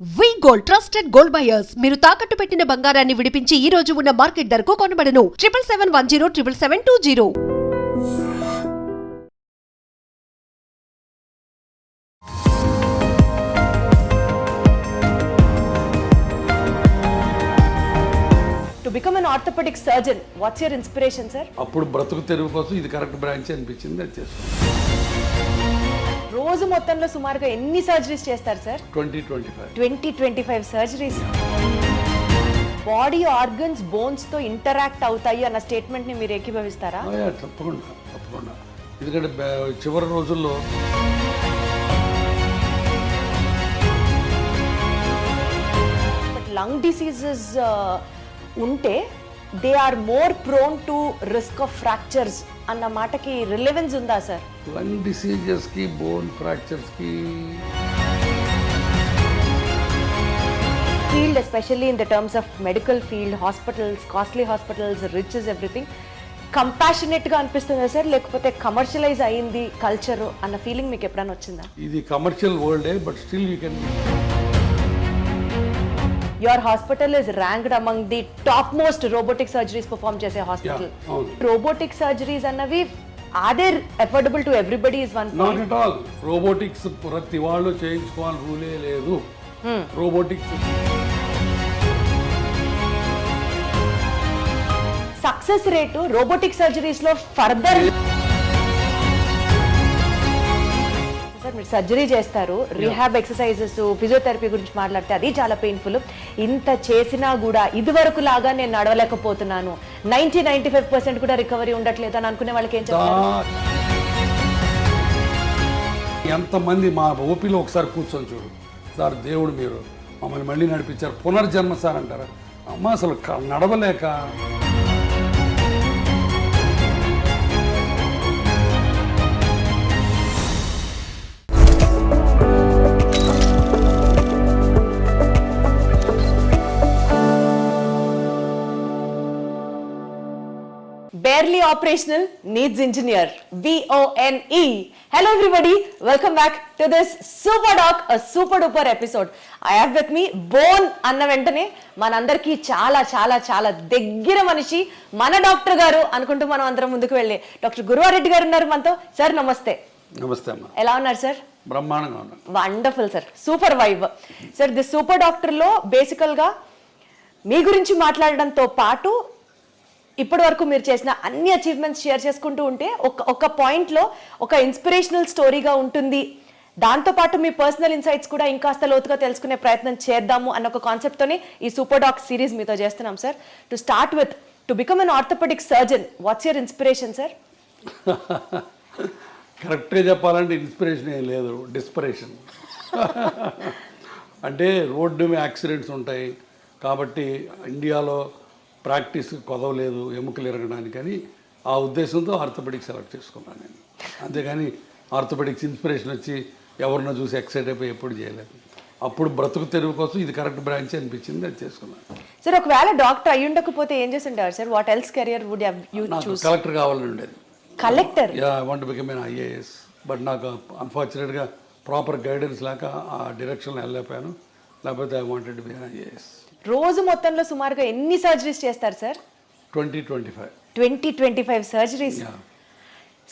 వి gold trusted gold buyers మీరు తాకట్టు పెట్టిన బంగారాన్ని విడిపించి ఈ రోజు ఉన్న మార్కెట్ ధరకు కొనబడను 7771077720. To become an orthopedic surgeon, what's your inspiration, sir? అప్పుడు బ్రతుకు తెరువు కోసం ఇది కరెక్ట్ బ్రాంచ్ అనిపించింది, అది చేస్తాం. రోజు మొత్తంలో సుమారుగా ఎన్ని సర్జరీస్ చేస్తారు sir? 20-25 surgeries. Body organs bones తో ఇంటరాక్ట్ అవుతాయి అన్న స్టేట్మెంట్ ని మీరు ఏకీభవిస్తారా? తప్పకుండా ఎందుకంటే చివరి రోజుల్లో లంగ్ డిసీజెస్ ఉంటే they are more prone to risk of fractures అన్న మాటకి రిలెవెన్స్ ఉందా సార్? లంగ్ డిసీజెస్కి బోన్ ఫ్రాక్చర్స్కి field especially in the terms of medical field, hospitals, costly hospitals, rich is everything, కంపాషనేట్గా అనిపిస్తుందా సార్, లేకపోతే కమర్షియలైజ్ అయ్యింది కల్చర్ అన్న ఫీలింగ్ మీకు ఎప్పుడైనా వచ్చిందా? ఇది కమర్షియల్ వరల్డే, but still you can. Your hospital is ranked among the topmost robotic surgeries perform చేసే hospital. Robotic surgeries అన్నవి are they affordable to everybody is one point. Not at all. Robotics ప్రతి వాళ్ళు చేయించుకోవాలి రూలే లేదు. Robotics success rate robotic surgeries లో further sir, మీరు surgery చేస్తారు, rehab exercises, physiotherapy గురించి మాట్లాడితే అది చాలా పెయిన్ఫుల్. ఇంత చేసినా కూడా ఇదివరకు లాగా నేను నడవలేకపోతున్నాను, 90-95% కూడా రికవరీ ఉండట్లేదు అని అనుకునే వాళ్ళకి ఏం చెప్తారు? ఎంతమంది మా ఓపీలో ఒకసారి కూర్చొని చూడు సార్, దేవుడు మీరు మమ్మల్ని మళ్ళీ నడిపించారు, పునర్జన్మ సార్ అంటారా? అమ్మ అసలు నడవలేక Barely operational needs engineer, BONE. Hello everybody, welcome back to this super doc, a super duper episode. I have with me bone అన్న వెంటనే మనందరికీ చాలా చాలా చాలా దగ్గర మనిషి మన డాక్టర్ గారు అనుకుంటూ మనం అందరం ముందుకు వెళ్ళే డాక్టర్ గురువారెడ్డి గారు ఉన్నారు మనతో. సార్ నమస్తే. నమస్తే అమ్మా. ఎలా ఉన్నారు సార్? బ్రహ్మాండంగా ఉన్నారు. Wonderful sir, super vibe. Sir the super డాక్టర్లో బేసికల్గా మీ గురించి మాట్లాడడంతో పాటు ఇప్పటి వరకు మీరు చేసిన అన్ని అచీవ్మెంట్స్ షేర్ చేసుకుంటూ ఉంటే ఒక పాయింట్లో ఒక ఇన్స్పిరేషనల్ స్టోరీగా ఉంటుంది. దాంతోపాటు మీ పర్సనల్ ఇన్సైట్స్ కూడా ఇంకాస్త లోతుగా తెలుసుకునే ప్రయత్నం చేద్దాము అన్న ఒక కాన్సెప్ట్తోనే ఈ సూపర్ డాక్ సిరీస్ మీతో చేస్తున్నాం sir. To start with, to become an orthopaedic surgeon, what's your inspiration sir? కరెక్ట్గా చెప్పాలంటే ఇన్స్పిరేషన్ ఏం లేదు, డిస్పరేషన్. అంటే రోడ్డు యాక్సిడెంట్స్ ఉంటాయి కాబట్టి ఇండియాలో ప్రాక్టీస్ కొదవలేదు ఎముకలు ఎరగడానికని ఆ ఉద్దేశంతో ఆర్థోపెడిక్స్ సెలెక్ట్ చేసుకున్నాను నేను. అంతేగాని ఆర్థోపెడిక్స్ ఇన్స్పిరేషన్ వచ్చి ఎవరినో చూసి ఎక్సైట్ అయిపోయి ఎప్పుడు చేయలేదు. అప్పుడు బ్రతుకు తెరువు కోసం ఇది కరెక్ట్ బ్రాంచ్ అనిపించింది, అది చేసుకున్నాను. సార్ ఒకవేళ డాక్టర్ అయ్యి ఉండకపోతే ఏం చేసి ఉంటారు sir? What else career would you choose? Collector కావాలని ఉండేది. Collector? Yeah, I want to become an IAS, but నాకు అన్ఫార్చునేట్గా ప్రాపర్ గైడెన్స్ లేక ఆ డైరెక్షన్లో వెళ్ళలేకపోయాను. లేకపోతే I wanted to be an IAS. రోజు మొత్తంలో సుమారుగా ఎన్ని సర్జరీస్ చేస్తారు సార్? 20-25 సర్జరీస్.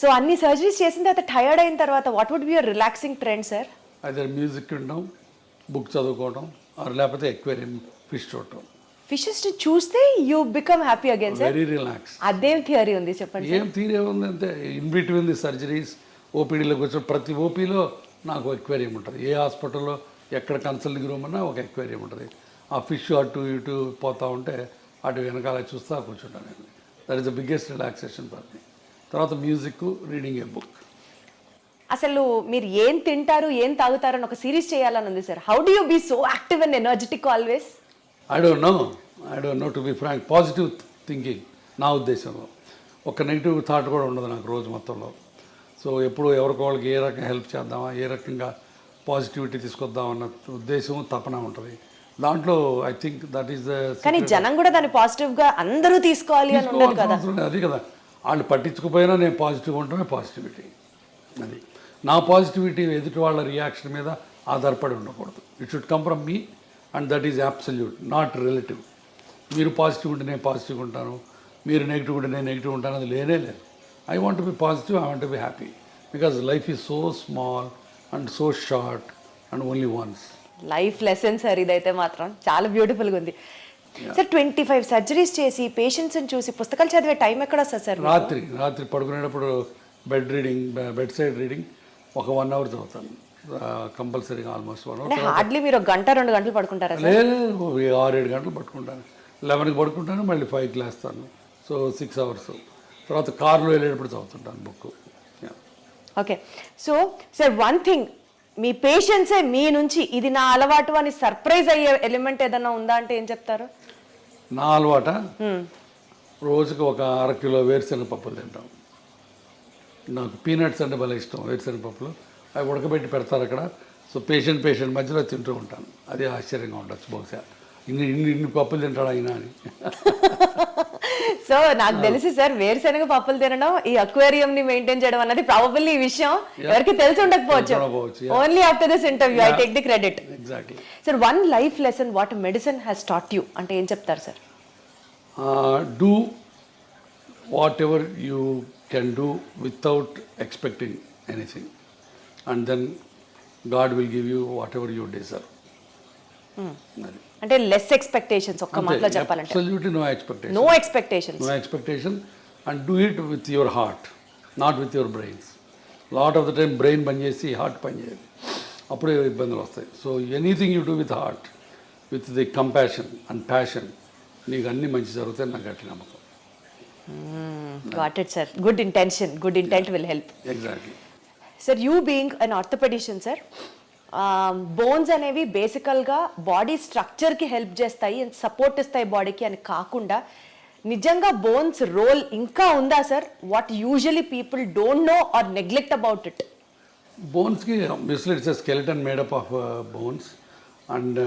సో అన్ని సర్జరీస్ చేసిన తర్వాత టైర్డ్ అయిన తర్వాత what would be your relaxing trend sir? అదే మ్యూజిక్ వినడం, బుక్ చదువుకోవడం, లేకపోతే ఎక్వేరియం ఫిష్ చూడటం. ఫిషెస్ చూస్తే you become happy again sir? Very relax. అదేం థియరీ ఉంది చెప్పండి? ఏం థియరీ ఉంది అంటే ఇన్ బిట్వీన్ ది సర్జరీస్ ఓపీడీలోకి వచ్చిన ప్రతి ఓపీలో నాకు ఎక్వేరియం ఉంటుంది. ఏ హాస్పిటల్లో ఎక్కడ కన్సల్టింగ్ రూమ్ అన్నా ఒక ఎక్వేరియం ఉంటుంది. ఆ ఫిష్ అటు ఇటు పోతూ ఉంటే అటు వెనకాల చూస్తా కూర్చుంటాను నేను. That is the biggest relaxation for me. తర్వాత మ్యూజిక్, రీడింగ్ ఏ బుక్. అసలు మీరు ఏం తింటారు, ఏం తాగుతారు అని ఒక సిరీస్ చేయాలని ఉంది sir. How do you be so active and energetic always? I don't know to be frank. Positive thinking నా ఉద్దేశంలో. ఒక నెగిటివ్ థాట్ కూడా ఉండదు నాకు రోజు మొత్తంలో. సో ఎప్పుడు ఎవరికోళ్ళకి ఏ రకంగా హెల్ప్ చేద్దామా, ఏ రకంగా పాజిటివిటీ తీసుకొద్దామన్న ఉద్దేశం, తపన ఉంటుంది దాంట్లో. I think that is the. కానీ జనం కూడా దాన్ని పాజిటివ్గా అందరూ తీసుకోవాలి అని ఉండదు కదా. అది కదా, వాళ్ళు పట్టించుకుపోయినా నేను పాజిటివ్గా ఉండటమే పాజిటివిటీ. అది నా పాజిటివిటీ ఎదుటి వాళ్ళ రియాక్షన్ మీద ఆధారపడి ఉండకూడదు. It should come from me and that is absolute, not relative. మీరు పాజిటివ్ ఉంటే నేను పాజిటివ్గా ఉంటాను, మీరు నెగిటివ్ ఉంటే నేను నెగిటివ్ ఉంటాను, అది లేనే లేదు. I want be positive, I want be happy, because life is so small and so short and only once. Life lesson sir ఇదైతే మాత్రం చాలా బ్యూటిఫుల్గా ఉంది సార్. 25 సర్జరీస్ చేసి పేషెంట్స్ని చూసి పుస్తకాలు చదివే టైం ఎక్కడ వస్తుంది సార్? రాత్రి పడుకునేటప్పుడు బెడ్ సైడ్ రీడింగ్ ఒక 1 hour చదువుతాను కంపల్సరీగా, ఆల్మోస్ట్ 1 hour. హార్డ్లీ మీరు 1-2 గంటలు పడుకుంటారా సార్? లేదు, 6-7 గంటలు పట్టుకుంటాను. 11కి పడుకుంటాను, మళ్ళీ 5కి లేస్తాను. So 6 hours. తర్వాత కార్లో వెళ్ళేటప్పుడు చదువుతుంటాను book. Okay. So sir one thing, మీ పేషెంట్సే మీ నుంచి ఇది నా అలవాటు అని సర్ప్రైజ్ అయ్యే ఎలిమెంట్ ఏదైనా ఉందా అంటే ఏం చెప్తారు? నా అలవాట రోజుకి ఒక 1/2 కిలో వేరుశనగ పప్పులు తింటాం. నాకు పీనట్స్ అంటే భలే ఇష్టం, వేరుశనగ పప్పులు. అవి ఉడకబెట్టి పెడతారు అక్కడ. సో పేషెంట్ మధ్యలో తింటూ ఉంటాను. అది ఆశ్చర్యంగా ఉండొచ్చు, బహుశా ఇన్ని పప్పులు తింటాడు అయినా అని. సో నాకు తెలిసి సార్ వేరుశనగ పప్పులు తినడం, ఈ అక్వేరియం ని మెయింటైన్ చేయడం అన్నది ప్రాబబ్లీ ఈ విషయం ఎవరికి తెలిసి ఉండకపోవచ్చు. Only after this interview I take the credit. Exactly. Sir one life lesson what medicine has taught you అంటే ఏం చెప్తారు sir? Do whatever you can do without expecting anything, and then God will give you whatever you deserve. అంటే less expectations, ఒక్క మాటలో చెప్పాలంటే absolutely no expectation. No expectation and do it with your heart, not with your brains. Lot of the time brain పనిచేసి heart పనిచేయదు, అప్పుడే ఇబ్బందులు వస్తాయి. So anything you do with heart, with the compassion and passion, నీకు అన్నీ మంచి జరుగుతాయి, నాకు గట్టి నమ్మకం. Got it sir. Good intent will help. Exactly. Sir you being an orthopaedician sir, bones అనేవి బేసికల్గా బాడీ స్ట్రక్చర్కి హెల్ప్ చేస్తాయి అండ్ సపోర్ట్ ఇస్తాయి బాడీకి అని కాకుండా నిజంగా బోన్స్ రోల్ ఇంకా ఉందా sir? What usually people don't know or neglect about it. బోన్స్కి obviously it's a skeleton made up of bones. And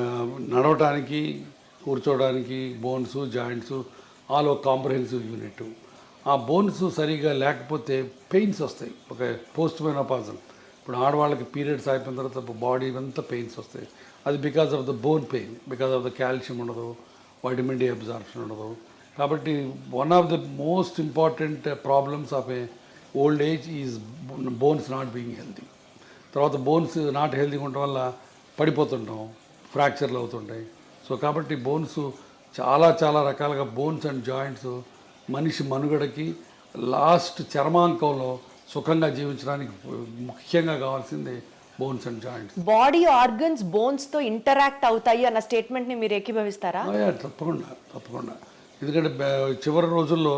నడవటానికి, కూర్చోవడానికి బోన్స్, జాయింట్స్ ఆల్ ఒక కాంప్రహెన్సివ్ యూనిట్. ఆ బోన్స్ సరిగా లేకపోతే పెయిన్స్ వస్తాయి. ఒక పోస్ట్ మెనోపాజల్, ఇప్పుడు ఆడవాళ్ళకి పీరియడ్స్ అయిపోయిన తర్వాత బాడీ అంతా పెయిన్స్ వస్తాయి. అది because of the bone pain, because of the calcium ఉండదు, వైటమిన్ డి అబ్జార్ప్షన్ ఉండదు. కాబట్టి one of the most important problems of A old age is bones not being healthy. తర్వాత బోన్స్ నాట్ హెల్తీగా ఉండటం వల్ల పడిపోతుంటాం, ఫ్రాక్చర్లు అవుతుంటాయి. సో కాబట్టి బోన్స్ చాలా రకాలుగా బోన్స్ అండ్ జాయింట్స్ మనిషి మనుగడకి లాస్ట్ చర్మాంకంలో సుఖంగా జీవించడానికి ముఖ్యంగా కావాల్సింది bones and joints. Body organs బోన్స్తో ఇంటరాక్ట్ అవుతాయి అన్న స్టేట్మెంట్ని మీరు ఏకీభవిస్తారా? తప్పకుండా. ఎందుకంటే చివరి రోజుల్లో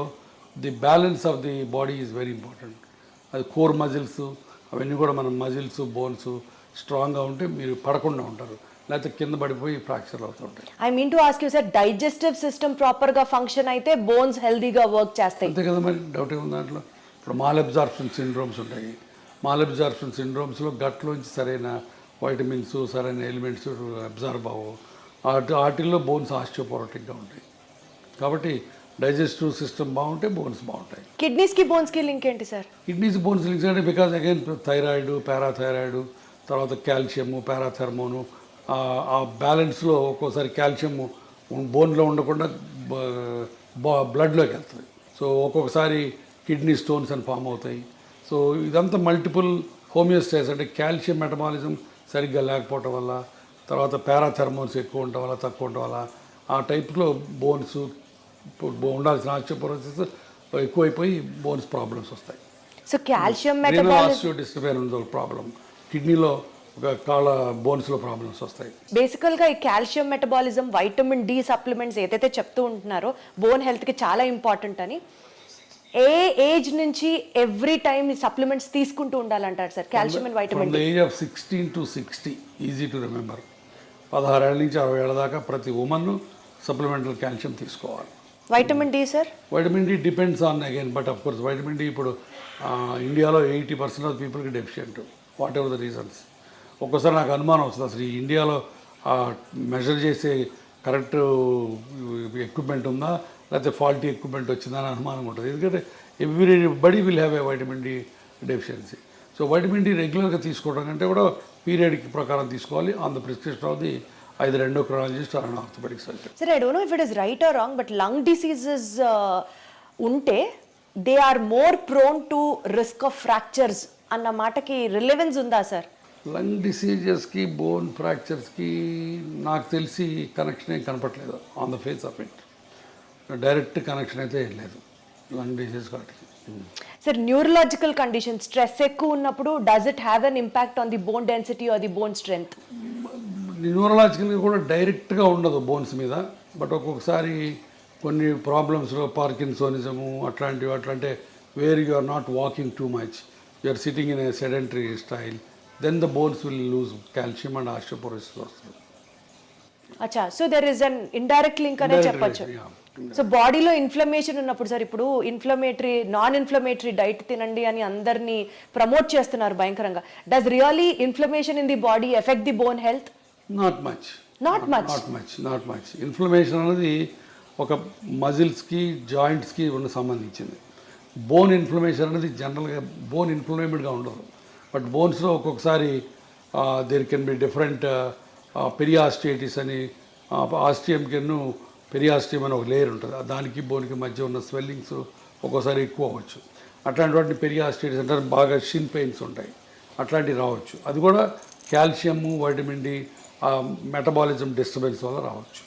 the balance of the body is very important. అది కోర్ మజిల్స్ అవన్నీ కూడా మన మజిల్స్, బోన్స్ స్ట్రాంగ్గా ఉంటే మీరు పడకుండా ఉంటారు, లేకపోతే కింద పడిపోయి ఫ్రాక్చర్ అవుతుంటాయి. I mean to ask you sir, digestive system ప్రాపర్గా ఫంక్షన్ అయితే బోన్స్ హెల్దీగా వర్క్ చేస్తాయి. అంతే కదా, మరి డౌట్ ఏముంది దాంట్లో. ఇప్పుడు మాల్అబ్జార్ప్షన్ సిండ్రోమ్స్ ఉంటాయి. మాల్అబ్జార్ప్షన్ సిండ్రోమ్స్లో గట్లోంచి సరైన వైటమిన్స్, సరైన ఎలిమెంట్స్ అబ్జార్బ్ అవ్వవు. వాటిల్లో బోన్స్ ఆస్టియోపోరోటిక్గా ఉంటాయి. కాబట్టి డైజెస్టివ్ సిస్టమ్ బాగుంటే బోన్స్ బాగుంటాయి. కిడ్నీస్కి బోన్స్కి లింక్ ఏంటి సార్? కిడ్నీస్ బోన్స్ లింక్స్ అంటే బికాజ్ అగైన్ థైరాయిడ్, పారాథైరాయిడ్, తర్వాత కాల్షియము, పారాథర్మోను, ఆ బ్యాలెన్స్లో ఒక్కోసారి కాల్షియము బోన్లో ఉండకుండా బ్లడ్లోకి వెళ్తుంది. సో ఒక్కొక్కసారి కిడ్నీ స్టోన్స్ అని ఫామ్ అవుతాయి. సో ఇదంతా మల్టిపుల్ హోమియోస్టాసిస్, అంటే కాల్షియం మెటబాలిజం సరిగ్గా లేకపోవటం వల్ల, తర్వాత పారాథర్మోన్స్ ఎక్కువ ఉండటం వల్ల, తక్కువ ఉండటం వల్ల ఆ టైప్లో బోన్స్ ఉండాల్సిన ఆస్టియోపోరోసిస్ ఎక్కువైపోయి బోన్స్ ప్రాబ్లమ్స్ వస్తాయి. So calcium metabolism disturbance problem, కిడ్నీలో ఒక కాళ్ళ బోన్స్లో ప్రాబ్లమ్స్ వస్తాయి. బేసికల్గా ఈ calcium metabolism, vitamin D supplements ఏదైతే చెప్తూ ఉంటున్నారో బోన్ హెల్త్కి చాలా ఇంపార్టెంట్ అని, ఏ ఏజ్ నుంచి ఎవ్రీ టైమ్ ఈ సప్లిమెంట్స్ తీసుకుంటూ ఉండాలంటారు sir? Calcium and vitamin D. Age of 16 to 60 easy to remember. 16 ఏళ్ళ నుంచి 60 ఏళ్ళ దాకా ప్రతి ఉమెన్ సప్లిమెంటల్ కాల్షియం తీసుకోవాలి. Vitamin D sir? Vitamin D depends on again, but of course vitamin D ఇప్పుడు ఇండియాలో 80% ఆఫ్ పీపుల్కి deficient, whatever the reasons. ఒక్కోసారి నాకు అనుమానం వస్తుంది, అసలు ఈ ఇండియాలో మెజర్ చేసే కరెక్ట్ ఎక్విప్మెంట్ ఉందా, లేకపోతే ఫాల్టీ ఎక్విప్మెంట్ వచ్చిందని అనుమానం ఉంటుంది. ఎందుకంటే everybody will have a vitamin D deficiency. So vitamin D రెగ్యులర్గా తీసుకోవడం కంటే కూడా పీరియడ్ ప్రకారం తీసుకోవాలి, on the prescription of the either endocrinologist or an orthopedic surgeon. Sir, I don't know if it is right or wrong, but lung diseases unte they are more prone to risk of fractures అన్న మాటకి relevance ఉందా sir? Lung డిసీజెస్కి bone ఫ్రాక్చర్స్కి నాకు తెలిసి connection ఏం కనపట్లేదు on the face of it. Direct connection అయితే ఏం లేదు లంగ్ డిసీజ్ వాటికి. సార్, న్యూరలాజికల్ కండిషన్ స్ట్రెస్ ఎక్కువ ఉన్నప్పుడు does it have an impact on the bone density or the bone strength? న్యూరలాజికల్గా కూడా డైరెక్ట్గా ఉండదు బోన్స్ మీద, బట్ ఒక్కొక్కసారి కొన్ని ప్రాబ్లమ్స్లో పార్కిన్సోనిజము అట్లాంటివి అట్లాంటే where you are not walking too much, you are sitting in a sedentary style, then the bones will lose calcium and osteoporosis వస్తుంది. అచ్చా, so there is an indirect link అనే చెప్పొచ్చు. సో బాడీలో ఇన్ఫ్లమేషన్ ఉన్నప్పుడు sir, ఇప్పుడు non inflammatory diet తినండి అని అందరినీ ప్రమోట్ చేస్తున్నారు భయంకరంగా. Does really inflammation in the body effect the bone health? Not much. Not much. Inflammation అనేది ఒక మజిల్స్కి జాయింట్స్కి ఉన్న సంబంధించింది. బోన్ ఇన్ఫ్లమేషన్ అనేది జనరల్గా బోన్ ఇన్ఫ్లమేటెడ్గా ఉండదు, బట్ బోన్స్లో ఒక్కొక్కసారి దేర్ కెన్ బి డిఫరెంట్ పెరియాస్టియటిస్ అని, ఆస్టియంకిను పెరియాస్టియం అని ఒక లేయర్ ఉంటుంది, దానికి బోన్కి మధ్య ఉన్న స్వెల్లింగ్స్ ఒక్కోసారి ఎక్కువ అవ్వచ్చు. అట్లాంటి వాటిని పెరియాస్టియటిస్ అంటారు. బాగా షిన్ పెయిన్స్ ఉంటాయి, అట్లాంటివి రావచ్చు. అది కూడా calcium, vitamin D, metabolism disturbance వల్ల రావచ్చు.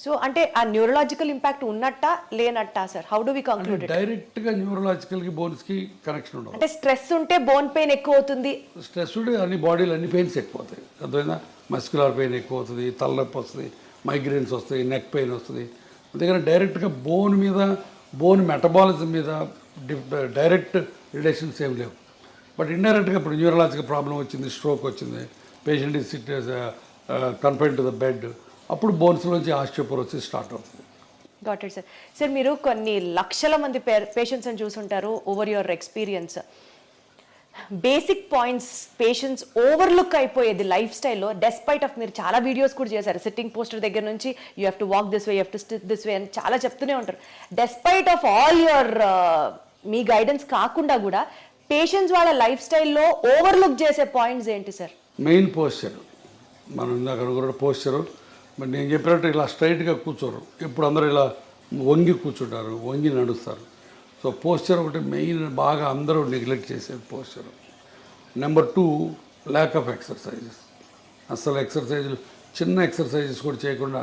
సో అంటే ఆ న్యూరలాజికల్ ఇంపాక్ట్ ఉన్నట్టా లేనట్టా sir? How do we conclude it? డైరెక్ట్గా న్యూరలాజికల్కి బోన్స్కి కనెక్షన్ ఉండదు. అంటే స్ట్రెస్ ఉంటే బోన్ పెయిన్ ఎక్కువ అవుతుంది. స్ట్రెస్ ఉంటే అన్ని బాడీలో అన్ని పెయిన్స్ ఎక్కువ అవుతాయి. అర్థమైందా? మస్క్యులర్ పెయిన్ ఎక్కువ అవుతుంది, తలనొప్పి వస్తుంది, మైగ్రేన్స్ వస్తాయి, నెక్ పెయిన్ వస్తుంది. అందుకని డైరెక్ట్గా బోన్ మీద, బోన్ మెటబాలిజం మీద డైరెక్ట్ రిలేషన్స్ ఏం లేవు. బట్ ఇండైరెక్ట్గా ఇప్పుడు న్యూరలాజికల్ ప్రాబ్లం వచ్చింది, స్ట్రోక్ వచ్చింది, patient is SIT confine to the bed, అప్పుడు బోన్స్లోంచి ఆస్టియోపోరోసిస్ స్టార్ట్ అవుతుంది. Got it sir. సార్, మీరు కొన్ని లక్షల మంది పేషెంట్స్ని చూసుంటారు over your experience. Basic points patients overlook అయిపోయేది లైఫ్ స్టైల్లో, డెస్పైట్ ఆఫ్ మీరు చాలా వీడియోస్ కూడా చేశారు, సిట్టింగ్ పోస్టర్ దగ్గర నుంచి you have to walk this way, you have to SIT this way అని చాలా చెప్తూనే ఉంటారు. Despite of all your me guidance కాకుండా కూడా పేషెంట్స్ వాళ్ళ లైఫ్ స్టైల్లో ఓవర్లుక్ చేసే పాయింట్స్ ఏంటి సార్? Main posture. మనం ఇందాక కూడా పోస్చరు, మరి నేను చెప్పినట్టు ఇలా స్ట్రైట్గా కూర్చోరు, ఇప్పుడు అందరూ ఇలా వంగి కూర్చుంటారు, వంగి నడుస్తారు. సో పోస్చర్ ఒకటి మెయిన్, బాగా అందరూ నెగ్లెక్ట్ చేసేది posture. Number 2, lack of exercises. అసలు ఎక్సర్సైజులు, చిన్న ఎక్సర్సైజెస్ కూడా చేయకుండా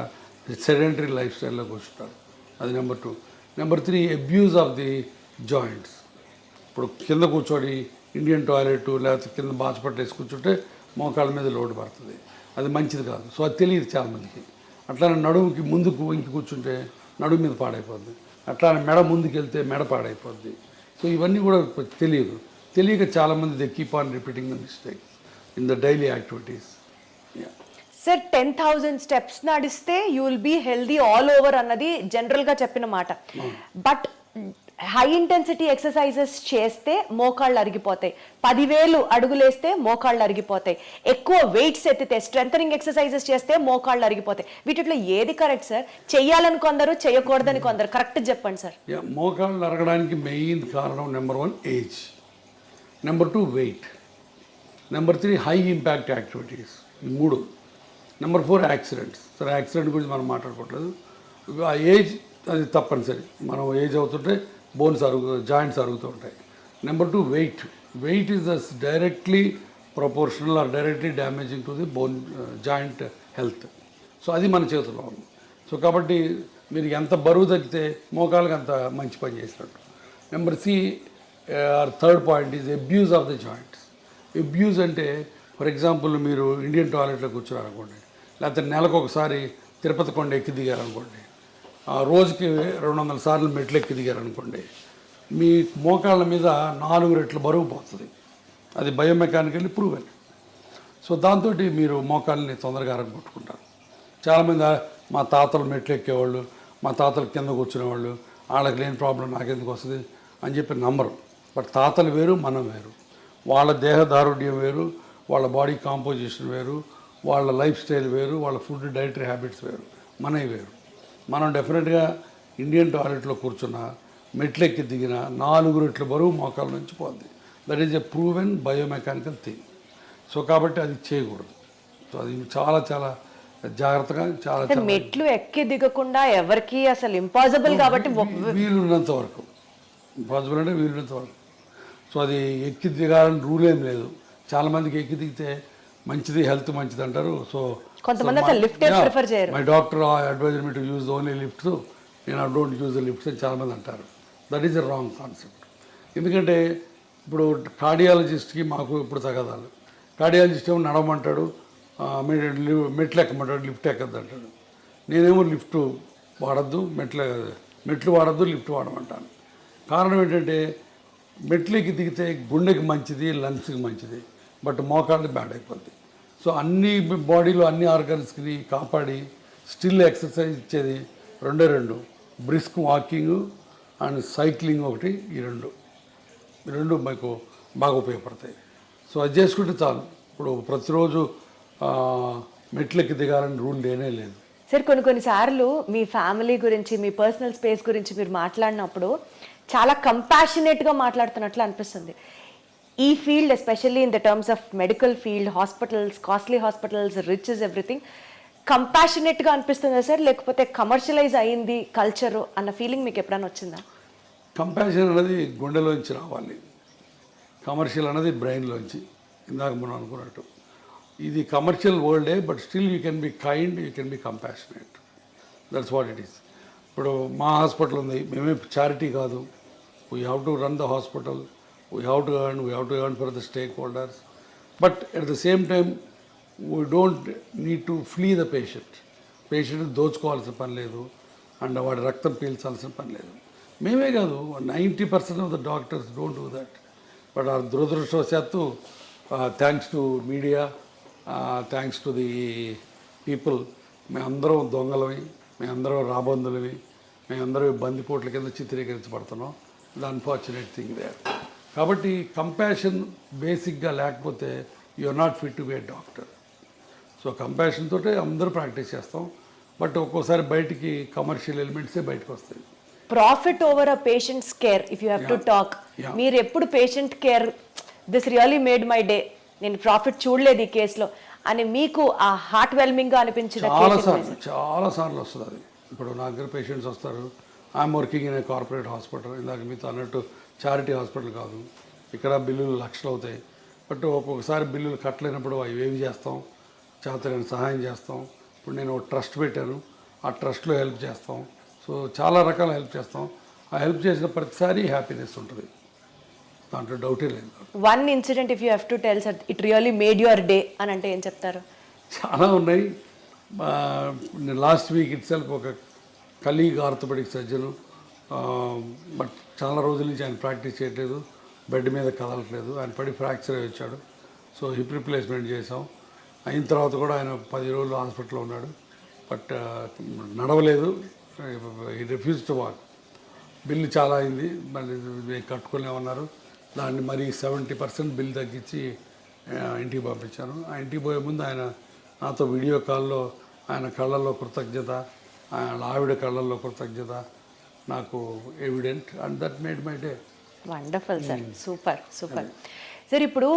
సెడెంటరీ లైఫ్ స్టైల్లో కూర్చుంటారు. అది number 2. Number 3, abuse of the joints. ఇప్పుడు కింద కూర్చొని ఇండియన్ టాయిలెట్ లేకపోతే కింద బాచపట్టేసి కూర్చుంటే మోకాళ్ళ మీద లోటు పడుతుంది, అది మంచిది కాదు. సో అది తెలియదు చాలామందికి. అట్లానే నడుముకి ముందుకు ఇంకి కూర్చుంటే నడుము మీద పాడైపోద్ది, అట్లానే మెడ ముందుకు వెళ్తే మెడ పాడైపోద్ది. సో ఇవన్నీ కూడా తెలియక చాలామంది they keep on repeating the mistakes in the daily activities. Sir, 10,000 steps నడిస్తే you will be healthy all over అన్నది జనరల్గా చెప్పిన మాట. బట్ హై ఇంటెన్సిటీ ఎక్సర్సైజెస్ చేస్తే మోకాళ్ళు అరిగిపోతాయి, 10,000 అడుగులేస్తే మోకాళ్ళు అరిగిపోతాయి, ఎక్కువ వెయిట్స్ ఎత్తితే స్ట్రెంథనింగ్ ఎక్సర్సైజెస్ చేస్తే మోకాళ్ళు అరిగిపోతాయి. వీటిలో ఏది కరెక్ట్ సార్? చెయ్యాలని కొందరు, చేయకూడదని కొందరు. కరెక్ట్ చెప్పండి సార్. మోకాళ్ళు అరగడానికి మెయిన్ కారణం number 1 age, number 2 weight, number 3 high impact activities, 3. Number 4 accidents. సరే, యాక్సిడెంట్ గురించి మనం మాట్లాడుకోవట్లేదు. ఆ ఏజ్ అది తప్పనిసరి. మనం ఏజ్ అవుతుంటే బోన్స్ జాయింట్స్ అరుగుతూ ఉంటాయి. Number 2 weight is the directly proportional or directly damaging to the bone joint health. So అది మన చేతిలో ఉంది. సో కాబట్టి మీరు ఎంత బరువు తగ్గితే మోకాళ్ళకి అంత మంచి పని చేసినట్టు. Number 3 point is abuse of the joints. Abuse అంటే ఫర్ ఎగ్జాంపుల్ మీరు ఇండియన్ టాయిలెట్లో కూర్చోారనుకోండి, లేకపోతే నెలకు ఒకసారి తిరుపతి కొండ ఎక్కి దిగారనుకోండి, రోజుకి 200 సార్లు మెట్లు ఎక్కి దిగారనుకోండి, మీ మోకాళ్ళ మీద 4 రెట్లు బరువు పోతుంది. అది బయోమెకానికల్లీ ప్రూవెన్. సో దాంతో మీరు మోకాళ్ళని తొందరగా అరగొట్టుకుంటారు. చాలామంది మా తాతలు మెట్లు ఎక్కేవాళ్ళు, మా తాతలు కింద కూర్చునేవాళ్ళు, వాళ్ళకి లేని ప్రాబ్లం నాకెందుకు వస్తుంది అని చెప్పి నమ్మరు. బట్ తాతలు వేరు, మనం వేరు. వాళ్ళ దేహదారుఢ్యం వేరు, వాళ్ళ బాడీ కాంపోజిషన్ వేరు, వాళ్ళ లైఫ్ స్టైల్ వేరు, వాళ్ళ ఫుడ్ డైటరీ హ్యాబిట్స్ వేరు, మనవి వేరు. మనం డెఫినెట్గా ఇండియన్ టాయిలెట్లో కూర్చున్న, మెట్లెక్కి దిగిన 4 రెట్ల బరువు మోకాళ్ళ నుంచి పోద్ది. That is a proven biomechanical thing. So కాబట్టి అది చేయకూడదు. సో అది చాలా చాలా జాగ్రత్తగా చాలా అంటే మెట్లు ఎక్కి దిగకుండా ఎవరికి అసలు ఇంపాసిబుల్ కాబట్టి వీలున్నంత వరకు పాసిబుల్ అంటే వీలున్నంత వరకు. సో అది ఎక్కి దిగాలని రూల్ ఏం లేదు. చాలామందికి ఎక్కి దిగితే మంచిది, హెల్త్ మంచిది అంటారు. సో కొంతమంది అసలు లిఫ్ట్ ప్రిఫర్ చేయరు. My doctor adviser me to use only lifts, నేను I don't use the lifts అని చాలామంది అంటారు. That is a wrong concept. ఎందుకంటే ఇప్పుడు కార్డియాలజిస్ట్కి మాకు ఇప్పుడు తగదాలు. కార్డియాలజిస్ట్ ఏమో నడవమంటాడు, మెట్లు ఎక్కమంటాడు, లిఫ్ట్ ఎక్కద్దు అంటాడు. నేనేమో లిఫ్ట్ వాడద్దు, మెట్లు వాడద్దు, లిఫ్ట్ వాడమంటాను. కారణం ఏంటంటే మెట్లు ఎక్కి దిగితే గుండెకి మంచిది, లంగ్స్కి మంచిది, బట్ మోకాళ్ళకి బ్యాడ్ అయిపోద్ది. సో అన్ని బాడీలో అన్ని ఆర్గన్స్కి కాపాడి స్టిల్ ఎక్సర్సైజ్ ఇచ్చేది రెండు, బ్రిస్క్ వాకింగ్ అండ్ సైక్లింగ్ ఒకటి. ఈ రెండు మీకు బాగా ఉపయోగపడతాయి. సో అది చేసుకుంటే చాలు. ఇప్పుడు ప్రతిరోజు మెట్లెక్కి దిగాలని రూల్ లేనే లేదు. సార్ కొన్నిసార్లు మీ ఫ్యామిలీ గురించి, మీ పర్సనల్ స్పేస్ గురించి మీరు మాట్లాడినప్పుడు చాలా కంపాషనేట్గా మాట్లాడుతున్నట్లు అనిపిస్తుంది. ఈ field especially in the terms of medical field, hospitals, costly hospitals, rich is everything, కంపాషనేట్గా అనిపిస్తుందా సార్, లేకపోతే కమర్షియలైజ్ అయింది కల్చరు అన్న ఫీలింగ్ మీకు ఎప్పుడైనా వచ్చిందా? కంపాషన్ అనేది గుండెలోంచి రావాలి, కమర్షియల్ అనేది బ్రెయిన్లోంచి. ఇందాక మనం అనుకున్నట్టు ఇది కమర్షియల్ వరల్డే, but still you can be kind, you can be compassionate. That's what it is. ఇప్పుడు మా హాస్పిటల్ ఉంది, మేమే చారిటీ కాదు. We have to run the hospital, we have to earn for the stakeholders, but at the same time we don't need to fleece the patient దోచుకోవాల్సిన పని లేదు, and వాడి రక్తం పీల్చాల్సిన పని లేదు. మేమే కాదు, 90% of the doctors don't do that. But ఆ దురదృష్టవశాత్తు thanks to media, thanks to the people, మేమందరం దొంగలవి, మేమందరం రాబందులవి, మేమందరం బందిపోట్ల కింద చిత్రీకరించబడుతున్నాం. ద అన్ఫార్చునేట్ థింగ్ దే. కాబట్టి కంపాషన్ బేసిక్గా లేకపోతే you are not fit to be a doctor. So compassion తోటే అందరూ ప్రాక్టీస్ చేస్తాం, బట్ ఒక్కోసారి బయటికి కమర్షియల్ ఎలిమెంట్సే బయటకు వస్తాయి. Profit over a patients care, if you have to talk, మీరు ఎప్పుడు patient care this really made my day, నేను ప్రాఫిట్ చూడలేదు ఈ కేసులో అని మీకు ఆ హార్ట్ వెల్మింగ్గా అనిపించిన? చాలా సార్లు వస్తుంది అది. ఇప్పుడు నా దగ్గర పేషెంట్స్ వస్తారు, I'm working in a corporate hospital, ఇందాక మీతో అన్నట్టు చారిటీ హాస్పిటల్ కాదు, ఇక్కడ బిల్లులు లక్షలు అవుతాయి. బట్ ఒక్కొక్కసారి బిల్లులు కట్టలేనప్పుడు అవి ఏవి చేస్తాం, చేతనైన సహాయం చేస్తాం. ఇప్పుడు నేను ట్రస్ట్ పెట్టాను, ఆ ట్రస్ట్లో హెల్ప్ చేస్తాం. సో చాలా రకాల హెల్ప్ చేస్తాం. ఆ హెల్ప్ చేసిన ప్రతిసారి హ్యాపీనెస్ ఉంటుంది, దాంట్లో డౌటే లేదు. One incident if you have to tell sir, it really made your day అని అంటే ఏం చెప్తారు? చాలా ఉన్నాయి. లాస్ట్ వీక్ ఇట్ సెల్ఫ్ ఒక కలీగ్ ఆర్థోపెడిక్ సర్జను, బట్ చాలా రోజుల నుంచి ఆయన ప్రాక్టీస్ చేయట్లేదు, బెడ్ మీద కదలట్లేదు, ఆయన పడి ఫ్రాక్చర్ అయ్యి వచ్చాడు. సో హిప్ రిప్లేస్మెంట్ చేసాం. అయిన తర్వాత కూడా ఆయన 10 రోజులు హాస్పిటల్లో ఉన్నాడు, బట్ నడవలేదు, రిఫ్యూజ్ టు వాక్. బిల్లు చాలా అయింది, మళ్ళీ కట్టుకోలేమన్నారు. దాన్ని మరి 70% బిల్ తగ్గించి ఇంటికి పంపించాను. ఆ ఇంటికి పోయే ముందు ఆయన నాతో వీడియో కాల్లో ఆయన కళ్ళల్లో కృతజ్ఞత, ఆయన ఆవిడ కళ్ళల్లో కృతజ్ఞత నాకు evident, and that made my day. Wonderful sir, super super. Sir ఇప్పుడు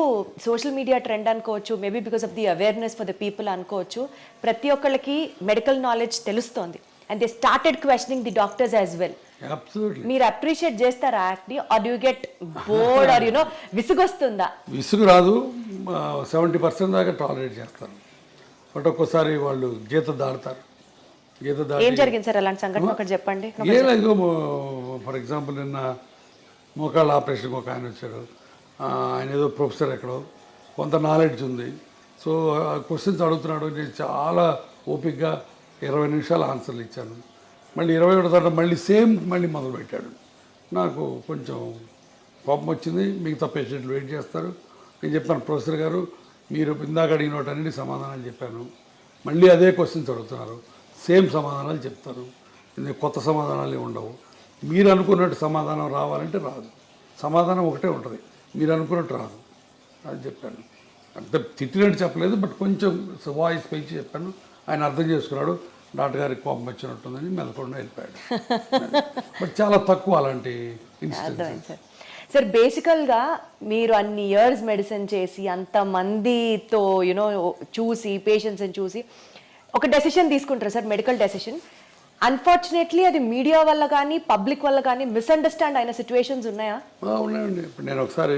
సోషల్ మీడియా ట్రెండ్ అనుకోవచ్చు, maybe because of the awareness for the people అనుకోవచ్చు, ప్రతి ఒక్కళ్ళకి మెడికల్ నాలెడ్జ్ తెలుస్తోంది, and they started questioning the doctors as well. మీరు appreciate చేస్తారా యాక్ట్ని, or do get bored, or you know విసుగొస్తుందా? విసుగు రాదు, 70% దాకా టాలరేట్ చేస్తారు. బట్ ఒక్కోసారి వాళ్ళు గీత దాడతారు. ఏం జరిగింది సార్ అలాంటి సంఘటన ఒకటి చెప్పండి. ఏదో ఫర్ ఎగ్జాంపుల్ నిన్న మోకాళ్ళ ఆపరేషన్కి ఒక ఆయన వచ్చాడు, ఆయన ఏదో ప్రొఫెసర్ ఎక్కడో, కొంత నాలెడ్జ్ ఉంది. సో క్వశ్చన్స్ అడుగుతున్నాడు, నేను చాలా ఓపిక్గా 20 నిమిషాలు ఆన్సర్లు ఇచ్చాను. మళ్ళీ 21 తర్వాత మళ్ళీ మొదలుపెట్టాడు. నాకు కొంచెం కోపం వచ్చింది. మిగతా పేషెంట్లు వెయిట్ చేస్తారు. నేను చెప్పాను, ప్రొఫెసర్ గారు మీరు ఇందాక అడిగిన వాటన్నిటి సమాధానాలు చెప్పాను, మళ్ళీ అదే క్వశ్చన్స్ అడుగుతున్నారు, సేమ్ సమాధానాలు చెప్తారు, కొత్త సమాధానాలు ఉండవు. మీరు అనుకున్నట్టు సమాధానం రావాలంటే రాదు, సమాధానం ఒకటే ఉంటుంది, మీరు అనుకున్నట్టు రాదు అని చెప్పాను. అంత తిట్టినట్టు చెప్పలేదు, బట్ కొంచెం వాయిస్ పెంచి చెప్పాను. ఆయన అర్థం చేసుకున్నాడు. డాక్టర్ గారికి కోపం వచ్చినట్టుందని మెదకుండా వెళ్ళిపోయాడు. బట్ చాలా తక్కువ అలాంటి ఇన్సిడెంట్స్. సార్ బేసికల్గా మీరు అన్ని ఇయర్స్ మెడిసిన్ చేసి అంతమందితో యూనో చూసి పేషెంట్స్ని చూసి ఒక డెసిషన్ తీసుకుంటారు సార్, మెడికల్ డెసిషన్. అన్ఫార్చునేట్లీ అది మీడియా వల్ల కానీ పబ్లిక్ వల్ల కానీ మిస్అండర్స్టాండ్ అయిన సిచ్యువేషన్స్ ఉన్నాయా? ఉన్నాయండి. ఇప్పుడు నేను ఒకసారి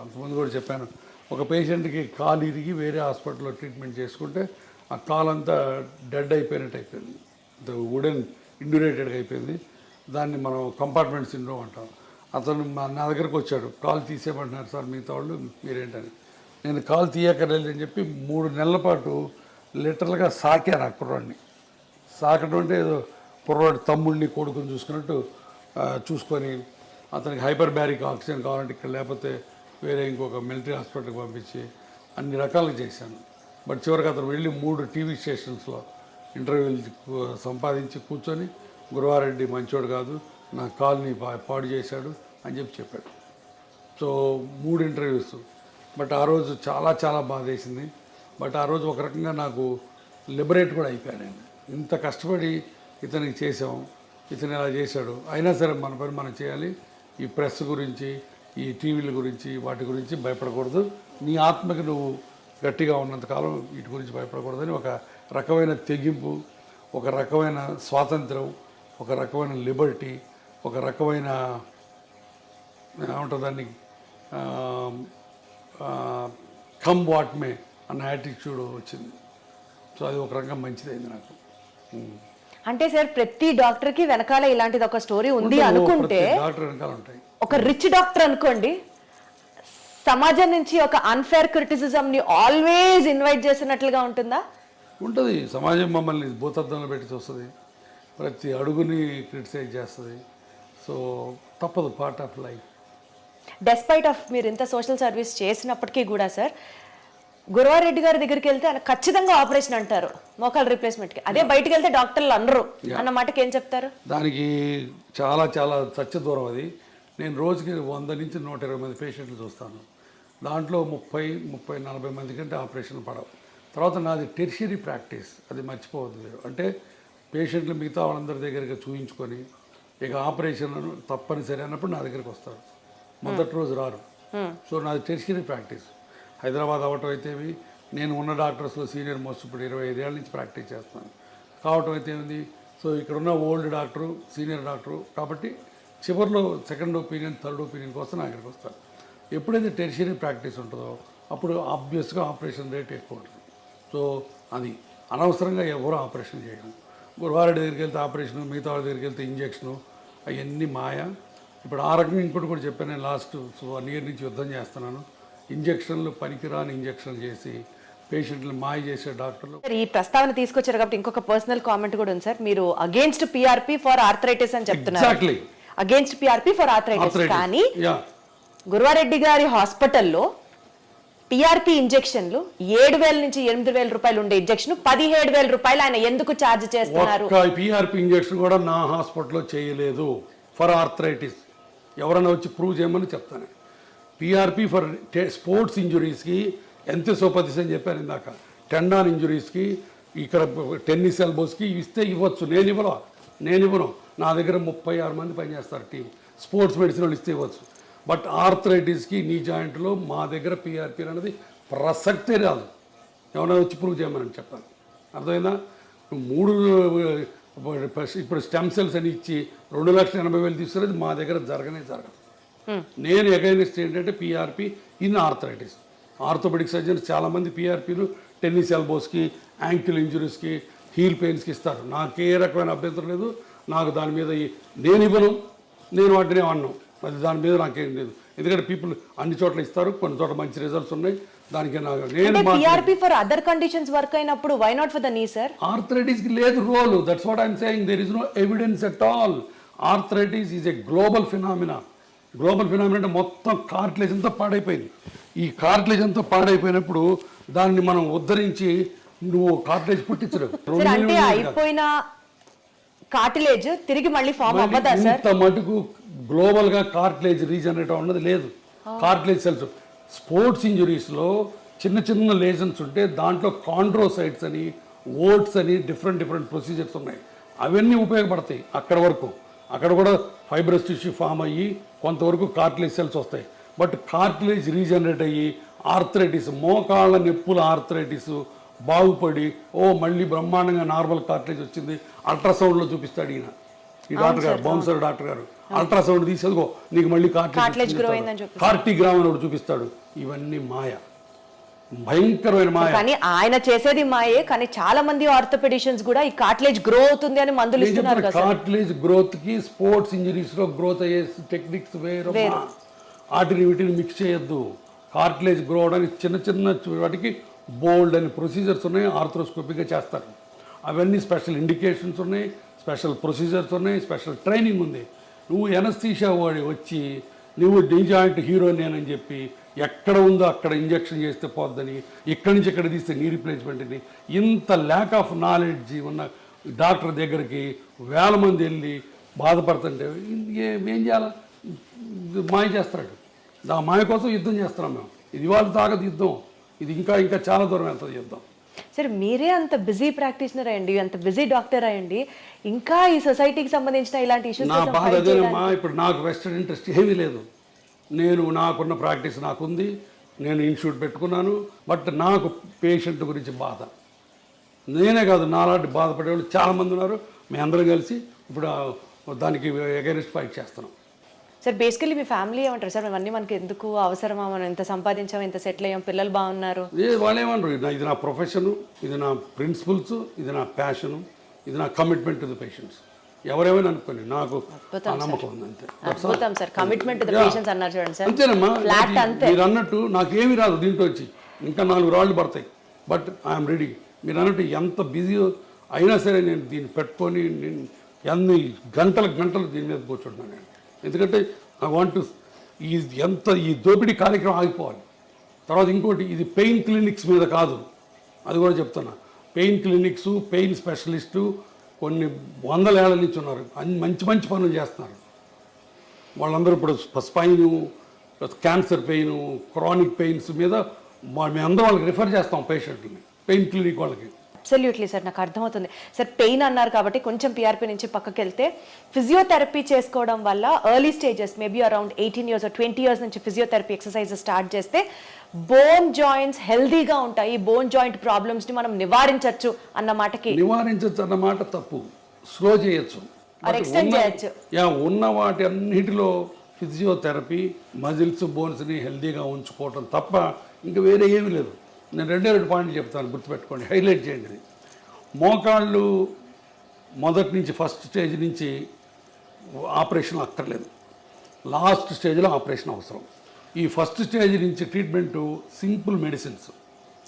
అంతకుముందు కూడా చెప్పాను, ఒక పేషెంట్కి కాలు ఇరిగి వేరే హాస్పిటల్లో ట్రీట్మెంట్ చేసుకుంటే ఆ కాలు అంతా డెడ్ అయిపోయినట్టు అయిపోయింది, వుడెన్ ఇండ్యూరేటెడ్గా అయిపోయింది. దాన్ని మనం కంపార్ట్మెంట్ సిండ్రోమ్ అంటాం. అతను నా దగ్గరకు వచ్చాడు, కాలు తీసేయమంటున్నారు సార్ మిగతా వాళ్ళు, మీరేంటని. నేను కాలు తీయక్కర్లేదు అని చెప్పి 3 నెలల పాటు లిటరల్గా సాకాను ఆ కుర్రాడిని. సాకడం అంటే ఏదో కుర్రాడు తమ్ముడిని కొడుకుని చూసుకున్నట్టు చూసుకొని అతనికి హైపర్ బ్యారిక్ ఆక్సిజన్ కావాలంటే ఇక్కడ, లేకపోతే వేరే ఇంకొక మిలిటరీ హాస్పిటల్కి పంపించి అన్ని రకాలుగా చేశాను. బట్ చివరికి అతను వెళ్ళి 3 టీవీ స్టేషన్స్లో ఇంటర్వ్యూలు సంపాదించి కూర్చొని గురువారెడ్డి మంచోడు కాదు, నా కాల్ని పాడు చేశాడు అని చెప్పాడు. So 3 interviews. బట్ ఆ రోజు చాలా చాలా బాధేసింది. బట్ ఆ రోజు ఒక రకంగా నాకు లిబరేట్ కూడా అయిపోయాను. నేను ఇంత కష్టపడి ఇతనికి చేసాం, ఇతను ఇలా చేశాడు, అయినా సరే మన పని మనం చేయాలి. ఈ ప్రెస్ గురించి, ఈ టీవీల గురించి, వాటి గురించి భయపడకూడదు. నీ ఆత్మకి నువ్వు గట్టిగా ఉన్నంతకాలం వీటి గురించి భయపడకూడదని ఒక రకమైన తెగింపు, ఒక రకమైన స్వాతంత్రం, ఒక రకమైన లిబర్టీ, ఒక రకమైన ఏమంటుంది దాన్ని కమ్ వాట్ మే అన్న యాటిట్యూడ్ వచ్చింది. సో అది ఒక రకంగా మంచిదైంది నాకు. అంటే సార్ ప్రతి డాక్టర్కి వెనకాల ఇలాంటిది ఒక స్టోరీ ఉంది అనుకుంటే, డాక్టర్ వెనకాల ఉంటాయి. ఒక రిచ్ డాక్టర్ అనుకోండి, సమాజం నుంచి ఒక అన్ఫేర్ క్రిటిసిజం ని ఆల్వేస్ ఇన్వైట్ చేసినట్లుగా ఉంటుందా? ఉంటుంది. సమాజం మమ్మల్ని భూతద్దంలో పెట్టి చూస్తుంది, ప్రతి అడుగుని క్రిటిసైజ్ చేస్తుంది. సో తప్పదు, part of life. Despite of మీరు ఇంత సోషల్ సర్వీస్ చేసినప్పటికీ కూడా సార్, గురువారెడ్డి గారి దగ్గరికి వెళ్తే ఆయన ఖచ్చితంగా ఆపరేషన్ అంటారు మోకాల్ రీప్లేస్మెంట్కి. అదే బయటకు వెళ్తే డాక్టర్లు అనరు అన్న మాటకి ఏం చెప్తారు? దానికి చాలా చాలా సత్య దూరం అది. నేను రోజుకి 100 నుంచి 120 మంది పేషెంట్లు చూస్తాను. దాంట్లో 30-40 మంది కంటే ఆపరేషన్ పడవు. తర్వాత నాది టెర్షియరీ ప్రాక్టీస్, అది మర్చిపోవద్దు మీరు. అంటే పేషెంట్లు మిగతా వాళ్ళందరి దగ్గరికి చూయించుకొని ఇక ఆపరేషన్ తప్పనిసరి అన్నప్పుడు నా దగ్గరికి వస్తారు. మొదటి రోజు రారు. సో నాది టెర్షియరీ ప్రాక్టీస్. హైదరాబాద్ అవ్వటం అయితేవి, నేను ఉన్న డాక్టర్స్లో సీనియర్ మోస్ట్ ఇప్పుడు 25 ఏళ్ళ నుంచి ప్రాక్టీస్ చేస్తాను కావటం అయితే ఏంది. సో ఇక్కడ ఉన్న ఓల్డ్ డాక్టరు, సీనియర్ డాక్టరు కాబట్టి చివరిలో సెకండ్ ఒపీనియన్, థర్డ్ ఒపీనియన్ కోసం నా దగ్గరికి వస్తారు. ఎప్పుడైతే టెర్షియరీ ప్రాక్టీస్ ఉంటుందో అప్పుడు ఆబ్వియస్గా ఆపరేషన్ రేట్ ఎక్కువ ఉంటుంది. సో అది అనవసరంగా ఎవరు ఆపరేషన్ చేయడం. గురువారెడ్డి దగ్గరికి వెళ్తే ఆపరేషను, మిగతా వాళ్ళ దగ్గరికి వెళ్తే ఇంజక్షను, అవన్నీ మాయ. ఇప్పుడు ఆ రకంగా ఇంకోటి కూడా చెప్పాను, నేను లాస్ట్ 1 year నుంచి యుద్ధం చేస్తున్నాను. ఇంజక్షన్లు పనికిరాని ఇంజక్షన్లు చేసి పేషెంట్లు మాయ చేసే డాక్టర్లు. ఈ ప్రస్తావన తీసుకొచ్చారు కాబట్టి ఇంకొక పర్సనల్ కామెంట్ కూడా ఉంది సార్. మీరు అగేన్స్ట్ పిఆర్పి ఫర్ ఆర్థరైటిస్ అని చెప్తున్నారు. Exactly against PRP for arthritis. కానీ గురువారెడ్డి గారి హాస్పిటల్లో పిఆర్పి ఇంజెక్షన్లు 7,000 నుంచి 8,000 రూపాయలు ఉండే ఇంజెక్షన్ 17,000 రూపాయలు ఆయన ఎందుకు ఛార్జ్ చేస్తున్నారు? పిఆర్పి ఇంజెక్షన్ కూడా నా హాస్పిటల్లో చేయలేదు ఫర్ ఆర్థరైటిస్. ఎవరైనా వచ్చి ప్రూవ్ చేయమని చెప్తాను. పిఆర్పి ఫర్ స్పోర్ట్స్ ఇంజురీస్కి ఎంతోపతిస్ అని చెప్పాను ఇందాక. టెండాన్ ఇంజురీస్కి, ఇక్కడ టెన్నిస్ ఎల్బోస్కి ఇస్తే ఇవ్వచ్చు. నేను ఇవ్వను. నా దగ్గర 36 మంది పనిచేస్తారు టీం. స్పోర్ట్స్ మెడిసిన్ వాళ్ళు ఇస్తే ఇవ్వచ్చు. బట్ ఆర్థరైటిస్కి, నీ జాయింట్లో మా దగ్గర పిఆర్పి అనేది ప్రసక్తే రాదు. ఎవరైనా వచ్చి ప్రూవ్ చేయమని చెప్పాను. అర్థమైందా? 3 ఇప్పుడు స్టెమ్ సెల్స్ అని ఇచ్చి 2,80,000 తీసుకునేది మా దగ్గర జరగదు. నేను అగైనెస్ట్ ఏంటంటే PRP in arthritis. Orthopaedic surgeons చాలామంది పిఆర్పీలు టెన్నిస్ ఎల్బోస్కి, యాంకిల్ ఇంజురీస్కి, హీల్ పెయిన్స్కి ఇస్తారు. నాకు ఏ రకమైన అభ్యంతరం లేదు. నాకు దాని మీద నేను ఇవ్వను, నేను వాటిని అన్నాను. అది దాని మీద నాకేం లేదు. ఎందుకంటే పీపుల్ అన్ని చోట్ల ఇస్తారు, కొన్ని చోట్ల మంచి రిజల్ట్స్ ఉన్నాయి. దానికి నేను PRP for other conditions work అయినప్పుడు why not for the knee sir? ఆర్థరైటిస్కి లేదు role. That's what I'm saying. There is no evidence at all. Arthritis is a global phenomena. Global phenomena అంటే మొత్తం కార్టిలేజ్ అంతా పాడైపోయింది. ఈ కార్టిలేజ్ అంతా పాడైపోయినప్పుడు దాన్ని మనం ఉద్ధరించి నువ్వు కార్టిలేజ్ పుట్టించలేవు. అంటే అయిపోయిన కార్టిలేజ్ తిరిగి మళ్ళీ ఫామ్ అవ్వదా సార్? ఇంత మటుకు గ్లోబల్గా కార్టిలేజ్ రీజనరేట్ అన్నది లేదు. కార్టిలేజ్ సెల్స్ స్పోర్ట్స్ ఇంజురీస్లో చిన్న చిన్న లేజన్స్ ఉంటే దాంట్లో కాండ్రోసైట్స్ అని, ఓట్స్ అని డిఫరెంట్ ప్రొసీజర్స్ ఉన్నాయి. అవన్నీ ఉపయోగపడతాయి అక్కడ వరకు. అక్కడ కూడా ఫైబ్రస్ టిష్యూ ఫామ్ అయ్యి కొంతవరకు కార్టిలేజ్ సెల్స్ వస్తాయి. బట్ కార్టిలేజ్ రీజనరేట్ అయ్యి ఆర్థరైటిస్, మోకాళ్ళ నొప్పుల ఆర్థరైటిస్ బాగుపడి మళ్ళీ బ్రహ్మాండంగా నార్మల్ కార్టిలేజ్ వచ్చింది. అల్ట్రాసౌండ్లో చూపిస్తాడు ఈయన, ఈ డాక్టర్ గారు, బౌన్సర్ డాక్టర్ గారు. అల్ట్రాసౌండ్ తీసేదిగో నీకు మళ్ళీ కార్టిగ్రామ్ అని ఒకటి చూపిస్తాడు. ఇవన్నీ మాయ, భయంకరమైన మాయ. కానీ ఆయన చేసేది మాయే, కానీ చాలా మంది ఆర్థోపెడిషియన్స్ కూడా ఈ కార్టిలేజ్ గ్రో అవుతుంది అని మందులు ఇస్తున్నారు కదా. కార్టిలేజ్ గ్రోత్ కి స్పోర్ట్స్ ఇంజరీస్ లో గ్రోత్ అయ్యే టెక్నిక్స్ వేరు, వాటిని వీటిని మిక్స్ చేయొద్దు. కార్టిలేజ్ గ్రో అవడానికి చిన్న చిన్న వాటికి బోల్డ్ అని ప్రొసీజర్స్ ఉన్నాయి, ఆర్థ్రోస్కోపిక్గా చేస్తారు. అవన్నీ స్పెషల్ ఇండికేషన్స్ ఉన్నాయి, స్పెషల్ ప్రొసీజర్స్ ఉన్నాయి, స్పెషల్ ట్రైనింగ్ ఉంది. నువ్వు ఎనస్థీషియా వాడి వచ్చి నువ్వు డి జాయింట్ హీరోని అని చెప్పి ఎక్కడ ఉందో అక్కడ ఇంజెక్షన్ చేస్తే పోద్దని, ఇక్కడి నుంచి ఇక్కడ తీస్తే నీ రీప్లేస్మెంట్ అని, ఇంత ల్యాక్ ఆఫ్ నాలెడ్జ్ ఉన్న డాక్టర్ దగ్గరికి వేల మంది వెళ్ళి బాధపడుతుంటే ఏం చేయాలి? మాయ చేస్తాడు. ఆ మాయ కోసం యుద్ధం చేస్తున్నాం మేము. ఇది వాళ్ళ తాగదు యుద్ధం, ఇది ఇంకా ఇంకా చాలా దూరం వెళ్తుంది యుద్ధం. సరే, మీరే అంత బిజీ ప్రాక్టీషనర్ అయ్యండి, అంత బిజీ డాక్టర్ అయ్యండి, ఇంకా ఈ సొసైటీకి సంబంధించిన ఇలాంటి ఇష్యూస్ నా బాధ అదేనమ్మా. ఇప్పుడు నాకు వెస్టర్న్ ఇంట్రెస్ట్ ఏమీ లేదు. నేను నాకున్న ప్రాక్టీస్ నాకుంది, నేను ఇన్స్టిట్యూట్ పెట్టుకున్నాను. బట్ నాకు పేషెంట్ గురించి బాధ, నేనే కాదు నాలాంటి బాధపడేవాళ్ళు చాలామంది ఉన్నారు. మేము అందరం కలిసి ఇప్పుడు దానికి అగైనెస్ట్ ఫైట్ చేస్తున్నాం. సార్, బేసికలీ మీ ఫ్యామిలీ ఏమంటారు సార్? ఇవన్నీ మనకి ఎందుకు అవసరమా? మనం ఎంత సంపాదించాం, ఎంత సెటిల్ అయ్యాం, పిల్లలు బాగున్నారు, వాళ్ళు ఏమన్నారు? ఇది నా ప్రొఫెషను, ఇది నా ప్రిన్సిపల్స్, ఇది నా ప్యాషను, ఇది నా కమిట్మెంట్ టు ది పేషెంట్స్. ఎవరేమైనా అనుకోండి, నాకు నమ్మకం ఉంది అంతే. అద్భుతం sir, commitment to the patients అన్నారు చూడండి సార్. అంతేనమ్మా, అంతే. మీరు అన్నట్టు నాకేమీ రాదు దీంట్లో వచ్చి, ఇంకా 4 రాళ్ళు పడతాయి. But I'm ready. మీరు అన్నట్టు ఎంత బిజీ అయినా సరే నేను దీన్ని పెట్టుకొని నేను ఎన్ని గంటలు దీని మీద కూర్చుంటున్నాను నేను. ఎందుకంటే ఐ వాంట్ టు ఈ దోపిడీ కార్యక్రమం ఆగిపోవాలి. తర్వాత ఇంకోటి, ఇది పెయిన్ క్లినిక్స్ మీద కాదు, అది కూడా చెప్తున్నా. పెయిన్ క్లినిక్స్, పెయిన్ స్పెషలిస్టు కొన్ని 100 ఏళ్ల నుంచి ఉన్నారు, అన్ని మంచి మంచి పనులు చేస్తున్నారు. వాళ్ళందరూ ఇప్పుడు spine, cancer pain, chronic pains మీద మేమందరం వాళ్ళకి రిఫర్ చేస్తాం పేషెంట్ని, పెయిన్ క్లినిక్ వాళ్ళకి. అబ్సల్యూట్లీ సార్, నాకు అర్థమవుతుంది సార్. పెయిన్ అన్నారు కాబట్టి కొంచెం పిఆర్పి నుంచి పక్కకి వెళ్తే, ఫిజియోథెరపీ చేసుకోవడం వల్ల early stages maybe around 18 years or 20 years నుంచి ఫిజియోథెరపీ ఎక్సర్సైజ్ స్టార్ట్ చేస్తే బోన్ జాయింట్స్ హెల్దీగా ఉంటాయి, బోన్ జాయింట్ ప్రాబ్లమ్స్ని మనం నివారించవచ్చు అన్న మాటకి. నివారించవచ్చు అన్న మాట తప్పు, స్లో చేయొచ్చు, ఎక్స్టెండ్ చేయొచ్చు. ఉన్న వాటి అన్నిటిలో ఫిజియోథెరపీ మజిల్స్, బోన్స్ని హెల్దీగా ఉంచుకోవటం తప్ప ఇంకా వేరే ఏమీ లేదు. నేను 2 పాయింట్లు చెప్తాను, గుర్తుపెట్టుకోండి, హైలైట్ చేయండి. ఇది మోకాళ్ళు మొదటి నుంచి ఫస్ట్ స్టేజ్ నుంచి ఆపరేషన్ అక్కర్లేదు, లాస్ట్ స్టేజ్లో ఆపరేషన్ అవసరం. ఈ ఫస్ట్ స్టేజ్ నుంచి treatment simple medicines.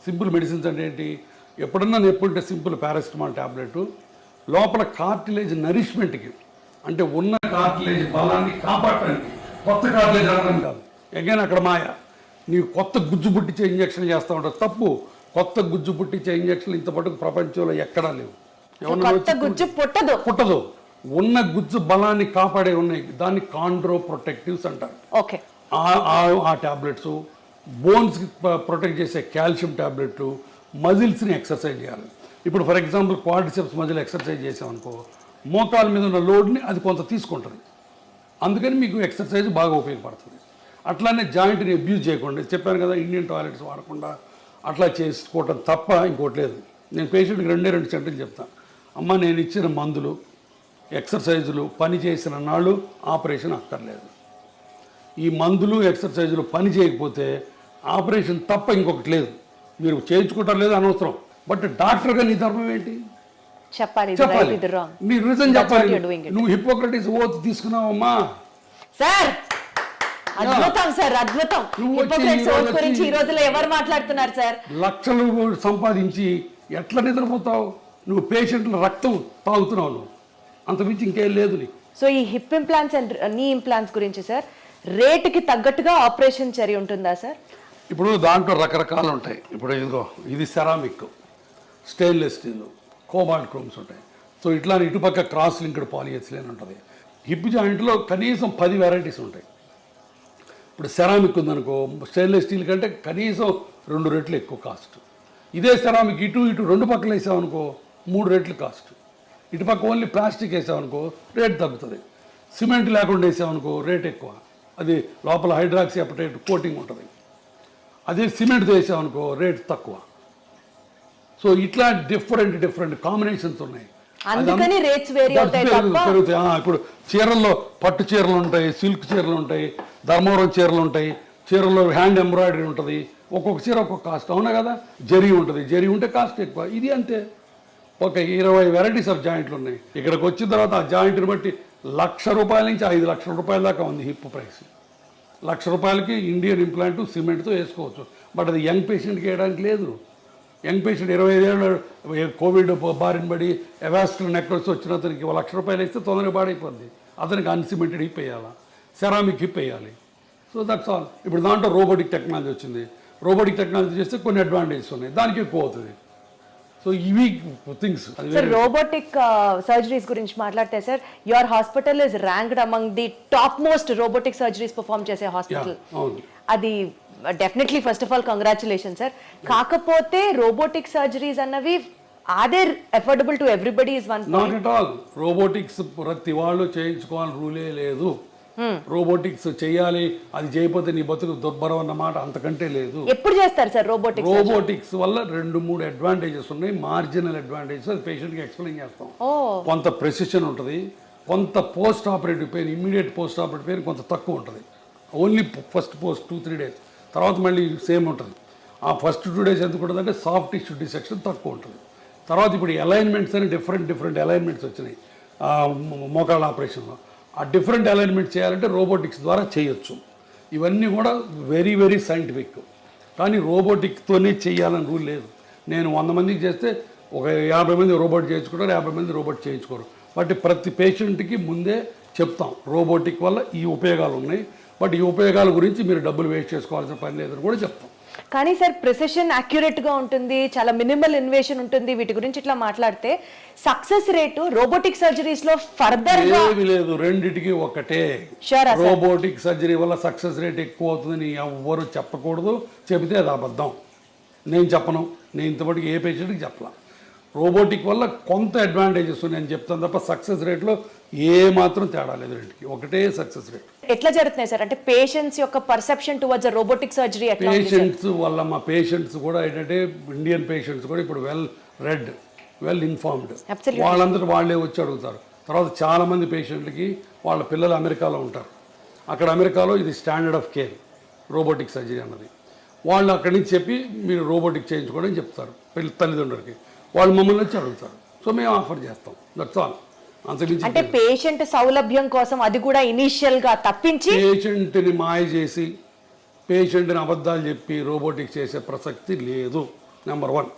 Simple medicines అంటే ఏంటి? ఎప్పుడన్నా నొప్పుంటే సింపుల్ పారాసిటమాల్ ట్యాబ్లెట్, లోపల కార్టిలేజ్ నరిష్మెంట్కి, అంటే ఉన్న కార్టిలేజ్ బలాన్ని కాపాడటానికి, కొత్త కార్టిలేజ్ రావడం కాదు. అగైన్ అక్కడ మాయ, నీవు కొత్త గుజ్జు పుట్టించే ఇంజక్షన్ చేస్తూ ఉంటావు, తప్పు. కొత్త గుజ్జు పుట్టించే ఇంజక్షన్లు ఇంతపాటు ప్రపంచంలో ఎక్కడా లేవు. పుట్టదు. ఉన్న గుజ్జు బలాన్ని కాపాడే ఉన్నాయి, దాన్ని కాండ్రో ప్రొటెక్టివ్స్ అంటారు. ఓకే, ఆ ట్యాబ్లెట్స్, బోన్స్కి ప్రొటెక్ట్ చేసే కాల్షియం ట్యాబ్లెట్లు, మజిల్స్ని ఎక్సర్సైజ్ చేయాలి. ఇప్పుడు for example quadriceps muscle exercise చేసామనుకో, మోకాల మీద ఉన్న లోడ్ని అది కొంత తీసుకుంటుంది, అందుకని మీకు ఎక్సర్సైజ్ బాగా ఉపయోగపడుతుంది. అట్లానే జాయింట్ని అబ్యూజ్ చేయకుండా, చెప్పాను కదా, ఇండియన్ టాయిలెట్స్ వాడకుండా అట్లా చేసుకోవటం తప్ప ఇంకోటి లేదు. నేను పేషెంట్కి 2 సెంటెన్స్ చెప్తాను. అమ్మ, నేను ఇచ్చిన మందులు, ఎక్సర్సైజులు పని చేసిన నాళ్ళు ఆపరేషన్ అక్కర్లేదు. ఈ మందులు, ఎక్సర్సైజులు పని చేయకపోతే ఆపరేషన్ తప్ప ఇంకొకటి లేదు. మీరు చేయించుకుంటారు లేదు అనవసరం, బట్ డాక్టర్గా నీ ధర్మం ఏంటి? చెప్పాలి. మీరు రీజన్ చెప్పాలి. నువ్వు హిపోక్రటిస్ ఓత్ తీసుకున్నావమ్మా సార్. అద్భుతం సార్, అద్భుతం. గురించి ఈ రోజుల్లో ఎవరు మాట్లాడుతున్నారు సార్? లక్షలు సంపాదించి ఎట్లా నిద్రపోతావు? నువ్వు పేషెంట్ల రక్తం తాగుతున్నావు, నువ్వు అంతమించి ఇంకేం లేదు నీకు. సో ఈ హిప్ ఇంప్లాంట్స్ అండ్ నీ ఇంప్లాంట్స్ గురించి సార్, రేటుకి తగ్గట్టుగా ఆపరేషన్ చర్య ఉంటుందా సార్? ఇప్పుడు దాంట్లో రకరకాలు ఉంటాయి. ఇప్పుడు ఇదిగో, ఇది ceramic, stainless steel, cobalt chromes ఉంటాయి. సో ఇట్లా ఇటుపక్క క్రాస్ లింక్డ్ పాలిఎథిలీన్ ఉంటుంది. హిప్ జాయింట్లో కనీసం 10 వెరైటీస్ ఉంటాయి. ఇప్పుడు సెరామిక్ ఉందనుకో, స్టెయిన్లెస్ స్టీల్ కంటే కనీసం 2 రెట్లు ఎక్కువ కాస్ట్. ఇదే సెరామిక్ ఇటు 2 పక్కలు వేసామనుకో 3 రెట్లు కాస్ట్. ఇటుపక్క ఓన్లీ ప్లాస్టిక్ వేసామనుకో రేట్ తగ్గుతుంది. సిమెంట్ లేకుండా వేసామనుకో రేట్ ఎక్కువ, అది లోపల హైడ్రాక్సీ అపటైట్ కోటింగ్ ఉంటుంది. అదే సిమెంట్తో వేసామనుకో రేట్ తక్కువ. సో ఇట్లా డిఫరెంట్ కాంబినేషన్స్ ఉన్నాయి. అందుకని రేట్స్ వేరీ అవుతాయి తప్ప పెరుగుతాయి. ఇప్పుడు చీరల్లో పట్టు చీరలు ఉంటాయి, సిల్క్ చీరలు ఉంటాయి, ధర్మవరం చీరలు ఉంటాయి, చీరల్లో హ్యాండ్ ఎంబ్రాయిడరీ ఉంటుంది, ఒక్కొక్క చీర ఒక్కొక్క కాస్ట్. అవునా కదా? జరీ ఉంటుంది, జరీ ఉంటే కాస్ట్ ఎక్కువ. ఇది అంతే, ఒక 20 వెరైటీస్ ఆఫ్ జాయింట్లు ఉన్నాయి. ఇక్కడికి వచ్చిన తర్వాత ఆ జాయింట్ని బట్టి ₹1,00,000 నుంచి 5,00,000 రూపాయల దాకా ఉంది హిప్ ప్రైస్. ₹1,00,000కి ఇండియన్ ఇంప్లాంట్ సిమెంట్తో వేసుకోవచ్చు. బట్ అది యంగ్ పేషెంట్కి వేయడానికి లేదు. యంగ్ పేషెంట్ 25 ఏళ్ళు కోవిడ్ బారిన పడి ఎవాస్కులర్ నెక్రోసిస్ వచ్చిన అతనికి ₹1,00,000 వేస్తే తొందరగా పాడైపోద్ది. అతనికి అన్సిమెంటెడ్ హిప్ వేయాలా, సెరామిక్ హిప్ వేయాలి. So that's all. ఇప్పుడు దాంట్లో రోబోటిక్ టెక్నాలజీ వచ్చింది. రోబోటిక్ టెక్నాలజీ చేస్తే కొన్ని అడ్వాంటేజెస్ ఉన్నాయి, దానికి ఎక్కువ అవుతుంది. సో ఇవి థింగ్స్. సార్ రోబోటిక్ సర్జరీస్ గురించి మాట్లాడితే sir, your hospital is ranked among the top most robotic surgeries perform చేసే హాస్పిటల్. అది definitely first of all congratulation sir. కాకపోతే రోబోటిక్ సర్జరీస్ అన్నవి are affordable to everybody is one not at all. Robotics ప్రతి వాళ్ళు చేయించుకోవాలని రూలే లేదు. Robotics చేయాలి, అది చేయకపోతే నీ బతుకు దుర్భరం అన్నమాట అంతకంటే లేదు. ఎప్పుడు చేస్తారు సార్ రోబోటిక్స్? రోబోటిక్స్ వల్ల 2-3 అడ్వాంటేజెస్ ఉన్నాయి, మార్జినల్ అడ్వాంటేజెస్. అది పేషెంట్కి ఎక్స్ప్లెయిన్ చేస్తాం. కొంత ప్రెసిషన్ ఉంటుంది, కొంత post operative pain, immediate post operative pain కొంత తక్కువ ఉంటుంది. ఓన్లీ ఫస్ట్ 2-3 డేస్, తర్వాత మళ్ళీ సేమ్ ఉంటుంది. ఆ ఫస్ట్ 2 డేస్ ఎందుకు ఉంటుంది అంటే సాఫ్ట్ టిష్యూ డిసెక్షన్ తక్కువ ఉంటుంది. తర్వాత ఇప్పుడు అలైన్మెంట్స్ అని డిఫరెంట్ అలైన్మెంట్స్ వచ్చినాయి మోకాళ్ళ ఆపరేషన్లో. ఆ డిఫరెంట్ అలైన్మెంట్ చేయాలంటే రోబోటిక్స్ ద్వారా చేయొచ్చు. ఇవన్నీ కూడా వెరీ సైంటిఫిక్. కానీ రోబోటిక్తోనే చేయాలని రూల్ లేదు. నేను 100 మందికి చేస్తే ఒక 50 మంది రోబోట్ చేయించుకుంటారు, 50 మంది రోబోట్ చేయించుకోరు. బట్ ప్రతి పేషెంట్కి ముందే చెప్తాం రోబోటిక్ వల్ల ఈ ఉపయోగాలు ఉన్నాయి, బట్ ఈ ఉపయోగాల గురించి మీరు డబ్బులు వేస్ట్ చేసుకోవాల్సిన పని లేదని కూడా చెప్తాం. కానీ సార్ ప్రిసిషన్ అక్యురేట్ గా ఉంటుంది, చాలా మినిమల్ ఇన్వేషన్ ఉంటుంది. వీటి గురించి ఇట్లా మాట్లాడితే సక్సెస్ రేటు రోబోటిక్ సర్జరీస్ లో ఫర్దర్ గా ఏమీ లేదు, రెండిటికి ఒకటే. రోబోటిక్ సర్జరీ వల్ల సక్సెస్ రేట్ ఎక్కువ అవుతుందని ఎవ్వరు చెప్పకూడదు. చెబితే అది అబద్ధం. నేను చెప్పను, నేను ఇంతవరకు ఏ పేషెంట్కి చెప్పలా. రోబోటిక్ వల్ల కొంత అడ్వాంటేజెస్ ఉన్నాయని చెప్తాను తప్ప సక్సెస్ రేట్లో ఏ మాత్రం తేడా లేదు. రెండుకి ఒకటే సక్సెస్ రేట్. ఎట్లా జరుగుతున్నాయి సార్? అంటే పేషెంట్స్ యొక్క పర్సెప్షన్ టువర్డ్స్ రోబోటిక్ సర్జరీ ఎట్లా? పేషెంట్స్ వల్ల మా పేషెంట్స్ కూడా ఏంటంటే ఇండియన్ పేషెంట్స్ కూడా ఇప్పుడు వెల్ ఇన్ఫార్మ్డ్. వాళ్ళందరూ వాళ్ళే వచ్చి అడుగుతారు. తర్వాత చాలామంది పేషెంట్లకి వాళ్ళ పిల్లలు అమెరికాలో ఉంటారు. అక్కడ అమెరికాలో ఇది standard of care robotic surgery అన్నది. వాళ్ళు అక్కడి నుంచి చెప్పి మీరు రోబోటిక్ చేయించుకోండి అని చెప్తారు తల్లిదండ్రులకి. వాళ్ళు మమ్మల్ని వచ్చి అడుగుతారు. సో మేము ఆఫర్ చేస్తాం. That's all. అంతకుమించి అంటే పేషెంట్ సౌలభ్యం కోసం అది కూడా ఇనీషియల్ గా తప్పించి పేషెంట్ని మాయ చేసి పేషెంట్ని అబద్ధాలు చెప్పి రోబోటిక్స్ చేసే ప్రసక్తి లేదు. నెంబర్ 1.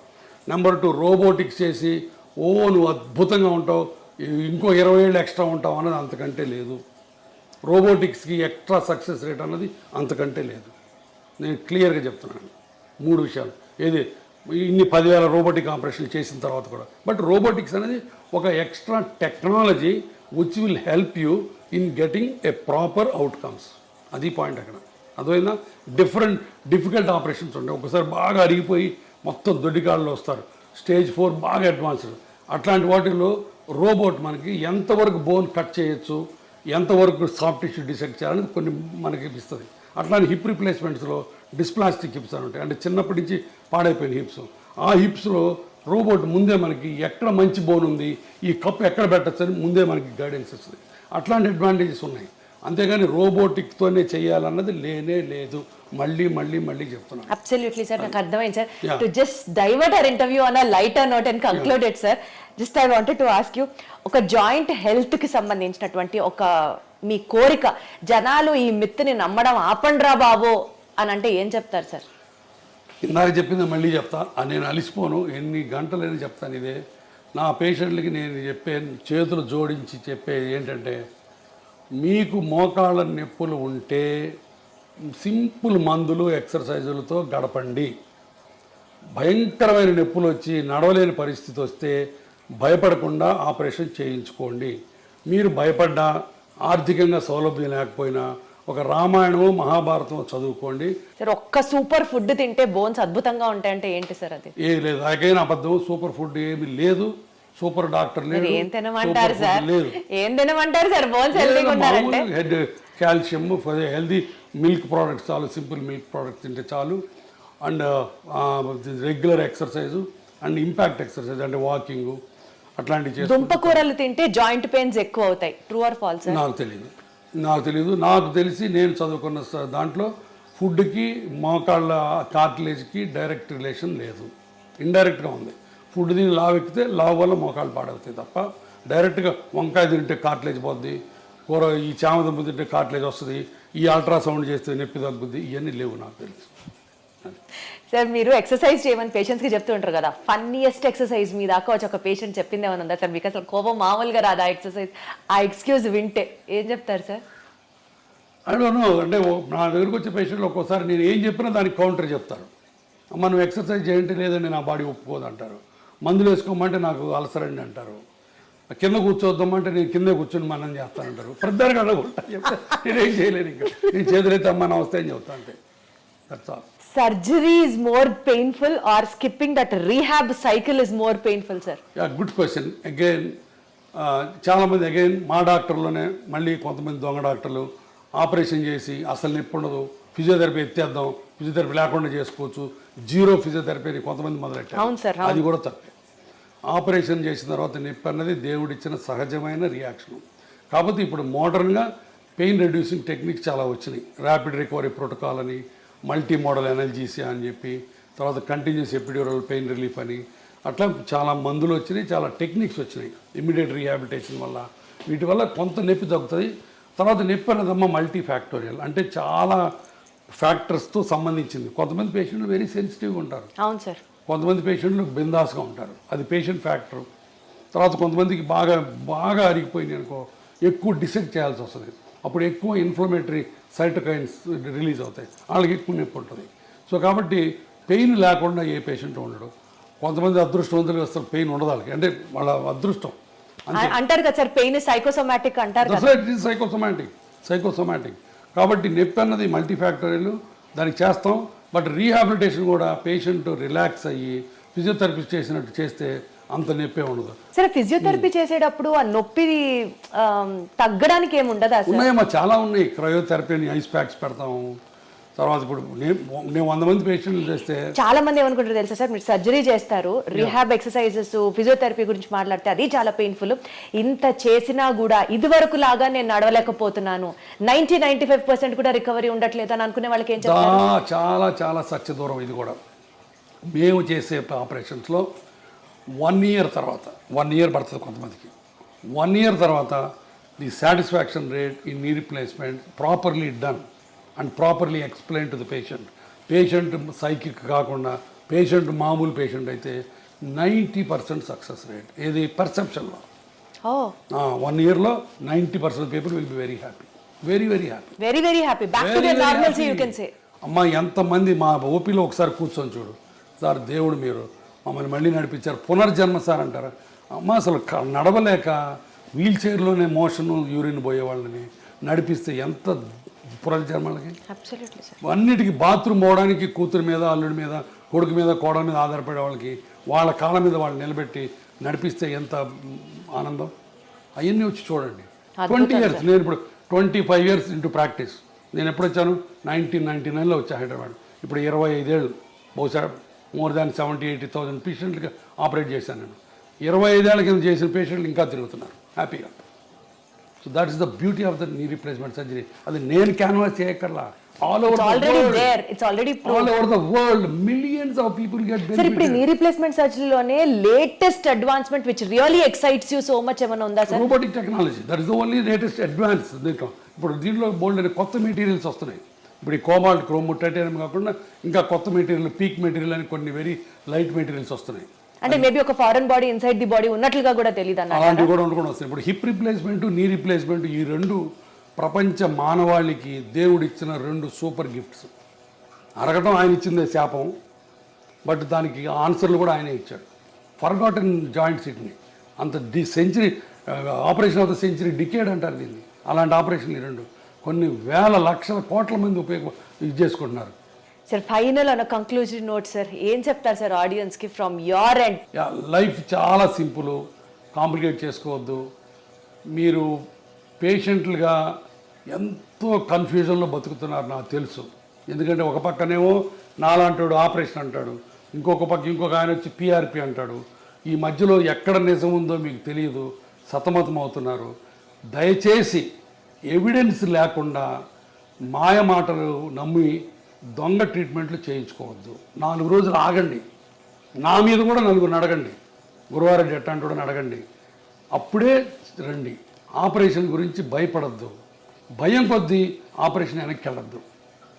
నెంబర్ 2, రోబోటిక్స్ చేసి నువ్వు అద్భుతంగా ఉంటావు, ఇంకో 20 ఏళ్ళు ఎక్స్ట్రా ఉంటావు అన్నది అంతకంటే లేదు. రోబోటిక్స్కి ఎక్స్ట్రా సక్సెస్ రేట్ అన్నది అంతకంటే లేదు. నేను క్లియర్గా చెప్తున్నాను 3 విషయాలు. ఏది ఇన్ని 10,000 రోబోటిక్ ఆపరేషన్లు చేసిన తర్వాత కూడా. బట్ రోబోటిక్స్ అనేది ఒక extra technology which will help you in getting a proper outcomes. అది పాయింట్ అక్కడ. అదైనా డిఫికల్ట్ ఆపరేషన్స్ ఉంటాయి. ఒకసారి బాగా అరిగిపోయి మొత్తం దొడ్డికాళ్ళు వస్తారు. స్టేజ్ 4 బాగా అడ్వాన్స్డ్. అట్లాంటి వాటిల్లో రోబోట్ మనకి ఎంతవరకు బోన్ కట్ చేయొచ్చు, ఎంతవరకు సాఫ్ట్ టిష్యూ డిసెక్ట్ చేయాలని కొన్ని మనకి ఇస్తుంది. అట్లాంటి హిప్ రిప్లేస్మెంట్స్లో డిస్ప్లాస్టిక్ హిప్స్ అని ఉంటాయి. అంటే చిన్నప్పటి నుంచి పాడైపోయిన హిప్స్. ఆ హిప్స్లో రోబోట్ ముందే మనకి ఎక్కడ మంచి బోన్ ఉంది, ఈ కప్ ఎక్కడ పెట్టచ్చు అని ముందే మనకి గైడెన్స్ ఇస్తుంది. అట్లాంటి అడ్వాంటేజెస్ ఉన్నాయి. అంతేగాని రోబోటిక్తోనే చేయాలన్నది లేనే లేదు. మళ్ళీ చెప్తున్నాను. అబ్సల్యూట్లీ సార్, నాకు అర్థమైంది sir. To just divert our interview on a lighter note and concluded sir, just I wanted to ask you, ఒక జాయింట్ హెల్త్కి సంబంధించినటువంటి ఒక మీ కోరిక, జనాలు ఈ మిత్తుని నమ్మడం ఆపండ్రా బాబు అని అంటే ఏం చెప్తారు సార్? ఇందాక చెప్పింది మళ్ళీ చెప్తా. నేను అలిసిపోను, ఎన్ని గంటలైనా చెప్తాను. ఇదే నా పేషెంట్లకి నేను చేతులు జోడించి చెప్పేది ఏంటంటే, మీకు మోకాళ్ళ నొప్పులు ఉంటే సింపుల్ మందులు ఎక్సర్సైజులతో గడపండి. భయంకరమైన నొప్పులు వచ్చి నడవలేని పరిస్థితి వస్తే భయపడకుండా ఆపరేషన్ చేయించుకోండి. మీరు భయపడ్డా, ఆర్థికంగా సౌలభ్యం లేకపోయినా ఒక రామాయణమో మహాభారతమో చదువుకోండి. సార్, ఒక్క సూపర్ ఫుడ్ తింటే బోన్స్ అద్భుతంగా ఉంటాయంటే ఏంటి సార్ అది? ఏది లేదు, నాకైనా అబద్ధం. సూపర్ ఫుడ్ ఏమీ లేదు. సూపర్ డాక్టర్ మరి లేడు, ఏం తినమంటారు సూపర్ సార్? ఫుడ్ లేదు. ఏం తినమంటారు సార్? బోన్స్ హెల్తీగా ఉన్నారంటే హెడ్ కాల్షియం, హెల్దీ మిల్క్ ప్రోడక్ట్స్ చాలు, సింపుల్ మిల్క్ ప్రోడక్ట్స్ తింటే చాలు. And regular exercise and impact exercise అంటే వాకింగ్ అట్లాంటివి చేస్తే దుంపకూరలు తింటే జాయింట్ పెయిన్స్ ఎక్కువ అవుతాయి. True or false? నాకు తెలియదు. నాకు తెలిసి నేను చదువుకున్న దాంట్లో ఫుడ్కి మోకాళ్ళ కార్టిలేజ్కి డైరెక్ట్ రిలేషన్ లేదు, ఇండైరెక్ట్గా ఉంది. ఫుడ్ తిని లావు ఎక్కితే లావు వల్ల మోకాళ్ళు పాడవుతాయి తప్ప డైరెక్ట్గా వంకాయ తింటే కార్టిలేజ్ పోద్ది, కూర ఈ చామదుంప తింటే కార్టిలేజ్ వస్తుంది, ఈ అల్ట్రాసౌండ్ చేస్తే నొప్పి తగ్గుద్ది, ఇవన్నీ లేవు నాకు తెలుసు. సార్ మీరు ఎక్సర్సైజ్ చేయమని పేషెంట్స్కి చెప్తూ ఉంటారు కదా, ఫన్నీయెస్ట్ ఎక్సర్సైజ్ మీ దాకా వచ్చి ఒక పేషెంట్ చెప్పింది ఏమైనా ఉందా సార్? మీకు అసలు కోపం మామూలుగా రాదు ఆ ఎక్సర్సైజ్, ఆ ఎక్స్క్యూజ్ వింటే ఏం చెప్తారు సార్? I don't no. అంటే నా దగ్గరకు వచ్చే పేషెంట్లు ఒక్కోసారి నేను ఏం చెప్పినా దానికి కౌంటర్ చెప్తారు. మనం ఎక్సర్సైజ్ చేయంటే లేదండి నా బాడీ ఒప్పుకోదు అంటారు, మందులు వేసుకోమంటే నాకు అలసరండి అంటారు, కింద కూర్చోద్దామంటే నేను కిందే కూర్చొని మనం చేస్తానంటారు. ప్రతిదానికి అడగొట్టా చెప్తే నేనేం చేయలేను, ఇంకా నేను చేతులైతే అమ్మ నా వస్తే అని చెప్తా అంతే. That's all. Surgery is more painful are skipping that rehab cycle is more painful sir? Good question. Again చాలామంది అగైన్ మా డాక్టర్లోనే మళ్ళీ కొంతమంది దొంగ డాక్టర్లు ఆపరేషన్ చేసి అసలు నొప్పి ఉండదు, ఫిజియోథెరపీ ఎత్తేద్దాం, ఫిజియోథెరపీ లేకుండా చేసుకోవచ్చు, జీరో ఫిజియోథెరపీ అని కొంతమంది మొదలెట్టారు. అది కూడా తప్పే. ఆపరేషన్ చేసిన తర్వాత నొప్పి అన్నది దేవుడిచ్చిన సహజమైన రియాక్షన్. కాకపోతే ఇప్పుడు మోడర్న్గా పెయిన్ రెడ్యూసింగ్ టెక్నిక్ చాలా వచ్చినాయి. ర్యాపిడ్ రికవరీ ప్రోటోకాల్ అని, మల్టీ మోడల్ ఎనర్జీసియా అని చెప్పి, తర్వాత కంటిన్యూస్ ఎపిడ్యూరల్ పెయిన్ రిలీఫ్ అని, అట్లా చాలా మందులు వచ్చినాయి, చాలా టెక్నిక్స్ వచ్చినాయి ఇమ్మీడియట్ రీహాబిలిటేషన్ వల్ల. వీటి వల్ల కొంత నొప్పి తగ్గుతుంది. తర్వాత నొప్పి అన్నదమ్మ మల్టీ ఫ్యాక్టోరియల్, అంటే చాలా ఫ్యాక్టర్స్తో సంబంధించింది. కొంతమంది పేషెంట్లు వెరీ సెన్సిటివ్గా ఉంటారు, అవును సార్. కొంతమంది పేషెంట్లు బిందాస్గా ఉంటారు, అది పేషెంట్ ఫ్యాక్టర్. తర్వాత కొంతమందికి బాగా అరిగిపోయింది అనుకో, ఎక్కువ డిసెక్ట్ చేయాల్సి వస్తుంది, అప్పుడు ఎక్కువ ఇన్ఫ్లమేటరీ సైటోకైన్స్ రిలీజ్ అవుతాయి, వాళ్ళకి ఎక్కువ నొప్పి ఉంటుంది. సో కాబట్టి పెయిన్ లేకుండా ఏ పేషెంట్ ఉండడు. కొంతమంది అదృష్టవంతులు అసలు పెయిన్ ఉండదు వాళ్ళకి, అంటే వాళ్ళ అదృష్టం అంటారు కదా సార్, పెయిన్ సైకోసోమాటిక్ అంటారు కదా. సైకోసోమాటిక్ కాబట్టి నొప్పి అన్నది మల్టీ ఫ్యాక్టరీలు, దానికి చేస్తాం. బట్ రీహాబిలిటేషన్ కూడా పేషెంట్ రిలాక్స్ అయ్యి ఫిజియోథెరపీ చేసినట్టు చేస్తే అంత నొప్పే ఉండదు. సరే ఫిజియోథెరపీ చేసేటప్పుడు ఆ నొప్పి తగ్గడానికి ఏముండదా? ఉన్నాయమ్మా, చాలా ఉన్నాయి. క్రయోథెరపీ అని ఐస్ ప్యాక్స్ పెడతాము. తర్వాత ఇప్పుడు నేను 100 మంది పేషెంట్లు చేస్తే చాలా మంది ఏమనుకుంటారు తెలుసా సార్, మీరు సర్జరీ చేస్తారు, రీహాబ్ ఎక్సర్సైజెస్ ఫిజియోథెరపీ గురించి మాట్లాడితే అది చాలా పెయిన్ఫుల్, ఇంత చేసినా కూడా ఇదివరకు లాగా నేను నడవలేకపోతున్నాను, 90-95% కూడా రికవరీ ఉండట్లేదు అని అనుకునే వాళ్ళకి ఏం చెప్తారు? చాలా చాలా సత్య దూరం ఇది కూడా. మేము చేసే ఆపరేషన్స్లో 1 year తర్వాత, 1 year పడుతుంది కొంతమందికి, 1 year తర్వాత the satisfaction rate in knee replacement properly done and properly explain to the patient psychic కాకుండా పేషెంట్ మామూలు పేషెంట్ అయితే 90% సక్సెస్ రేట్. ఏది పర్సెప్షన్లో 1 yearలో 90% people will be very happy, very happy. Back to the normalcy you can say. అమ్మ ఎంతమంది మా ఓపీలో ఒకసారి కూర్చొని చూడు సార్, దేవుడు మీరు మమ్మల్ని మళ్ళీ నడిపించారు, పునర్జన్మ సార్ అంటారు. అమ్మ అసలు నడవలేక వీల్ చైర్లోనే మోషన్ యూరిన్ పోయే వాళ్ళని నడిపిస్తే ఎంత పునర్జన్మలకి. అన్నిటికీ బాత్రూమ్ పోవడానికి కూతురు మీద, అల్లుడి మీద, కొడుకు మీద, కోడల మీద ఆధారపడే వాళ్ళకి వాళ్ళ కాళ్ళ మీద వాళ్ళు నిలబెట్టి నడిపిస్తే ఎంత ఆనందం. అవన్నీ వచ్చి చూడండి. 20 years, నేను ఇప్పుడు 25 years ఇంటూ ప్రాక్టీస్. నేను ఎప్పుడు వచ్చాను? 1999లో వచ్చా హైదరాబాద్. ఇప్పుడు 25 ఏళ్ళు, బహుశా మోర్ దాన్ 70,000-80,000 పేషెంట్లుగా ఆపరేట్ చేశాను నేను. 25 ఏళ్ల కింద చేసిన పేషెంట్లు ఇంకా తిరుగుతున్నారు హ్యాపీగా. So that is the beauty of the knee replacement surgery. అది నేను క్యాన్వాస్ చేయక్కర్లా, all over the world millions of people get benefit. Sir ఇప్పుడు నీ రీప్లేస్మెంట్ సర్జరీలోనే latest advancement which really excites you so much ఏమైనా ఉందా sir? Robotic technology, that is the only latest advance. ఇప్పుడు దీంట్లో బోల్డ్ అనే కొత్త మెటీరియల్స్ వస్తున్నాయి. ఇప్పుడు ఈ కోబాల్ట్, క్రోమ్, టైటానియం కాకుండా ఇంకా కొత్త మెటీరియల్, పీక్ మెటీరియల్ అని కొన్ని వెరీ లైట్ మెటీరియల్స్ వస్తున్నాయి. అంటే మేబీ ఒక foreign body inside the body ఉన్నట్లుగా కూడా తెలియదు అన్న అలాంటివి కూడా వస్తాయి. ఇప్పుడు హిప్ రీప్లేస్మెంట్, నీ రీప్లేస్మెంట్, ఈ రెండు ప్రపంచ మానవాళికి దేవుడిచ్చిన 2 సూపర్ గిఫ్ట్స్. అరగటం ఆయన ఇచ్చిందే శాపం, బట్ దానికి ఆన్సర్లు కూడా ఆయనే ఇచ్చాడు. ఫర్గాటన్ జాయింట్స్ ఇట్ని అంత century operation of the century decade అంటారు దీన్ని. అలాంటి ఆపరేషన్లు 2 కొన్ని వేల లక్షల కోట్ల మంది ఇది చేసుకుంటున్నారు. సార్ ఫైనల్ అన్న కంక్లూజన్ నోట్ సార్, ఏం చెప్తారు సార్ ఆడియన్స్కి ఫ్రమ్ యువర్ ఎండ్? లైఫ్ చాలా సింపుల్. కాంప్లికేట్ చేసుకోవద్దు. మీరు పేషెంట్లుగా ఎంతో కన్ఫ్యూజన్లో బతుకుతున్నారు నాకు తెలుసు. ఎందుకంటే ఒక పక్కనేమో నాలాంటాడు ఆపరేషన్ అంటాడు, ఇంకొక ఆయన వచ్చి పిఆర్పి అంటాడు. ఈ మధ్యలో ఎక్కడ నిజం ఉందో మీకు తెలియదు, సతమతం అవుతున్నారు. దయచేసి ఎవిడెన్స్ లేకుండా మాయ మాటలు నమ్మి దొంగ ట్రీట్మెంట్లు చేయించుకోవద్దు. 4 రోజులు ఆగండి. నా మీద కూడా 4 అడగండి, గురువారెడ్డి ఎట్టాంటోడని అడగండి, అప్పుడే రండి. ఆపరేషన్ గురించి భయపడద్దు. భయం కొద్దీ ఆపరేషన్ వెనక్కి వెళ్ళద్దు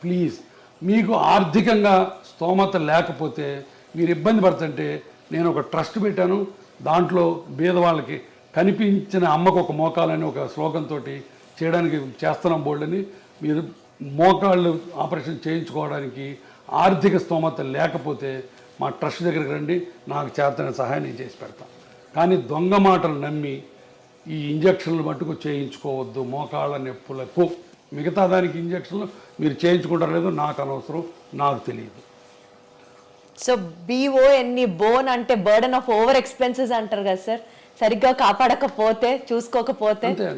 ప్లీజ్. మీకు ఆర్థికంగా స్తోమత లేకపోతే మీరు ఇబ్బంది పడుతుంటే నేను ఒక ట్రస్ట్ పెట్టాను. దాంట్లో బీదవాళ్ళకి కనిపించిన అమ్మకు ఒక మోకాలని ఒక స్లోగన్తో చేయడానికి చేస్తున్నాం బోల్డ్ని. మీరు మోకాళ్ళు ఆపరేషన్ చేయించుకోవడానికి ఆర్థిక స్తోమత లేకపోతే మా ట్రస్ట్ దగ్గరికి రండి, నాకు చేతన సహాయం నేను చేసి పెడతాను. కానీ దొంగ మాటలు నమ్మి ఈ ఇంజక్షన్లు మట్టుకు చేయించుకోవద్దు మోకాళ్ళ నొప్పులకు. మిగతా దానికి ఇంజక్షన్లు మీరు చేయించుకుంటారో లేదో నాకు అనవసరం, నాకు తెలియదు. సో BONE బోన్ అంటే బర్డన్ ఆఫ్ ఓవర్ ఎక్స్పెన్సెస్ అంటారు కదా సార్, సరిగ్గా కాపాడకపోతే చూసుకోకపోతే. అంతే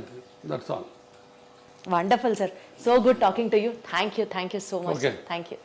that's all. Wonderful sir, so good talking to you. Thank you so much. Okay. Thank you.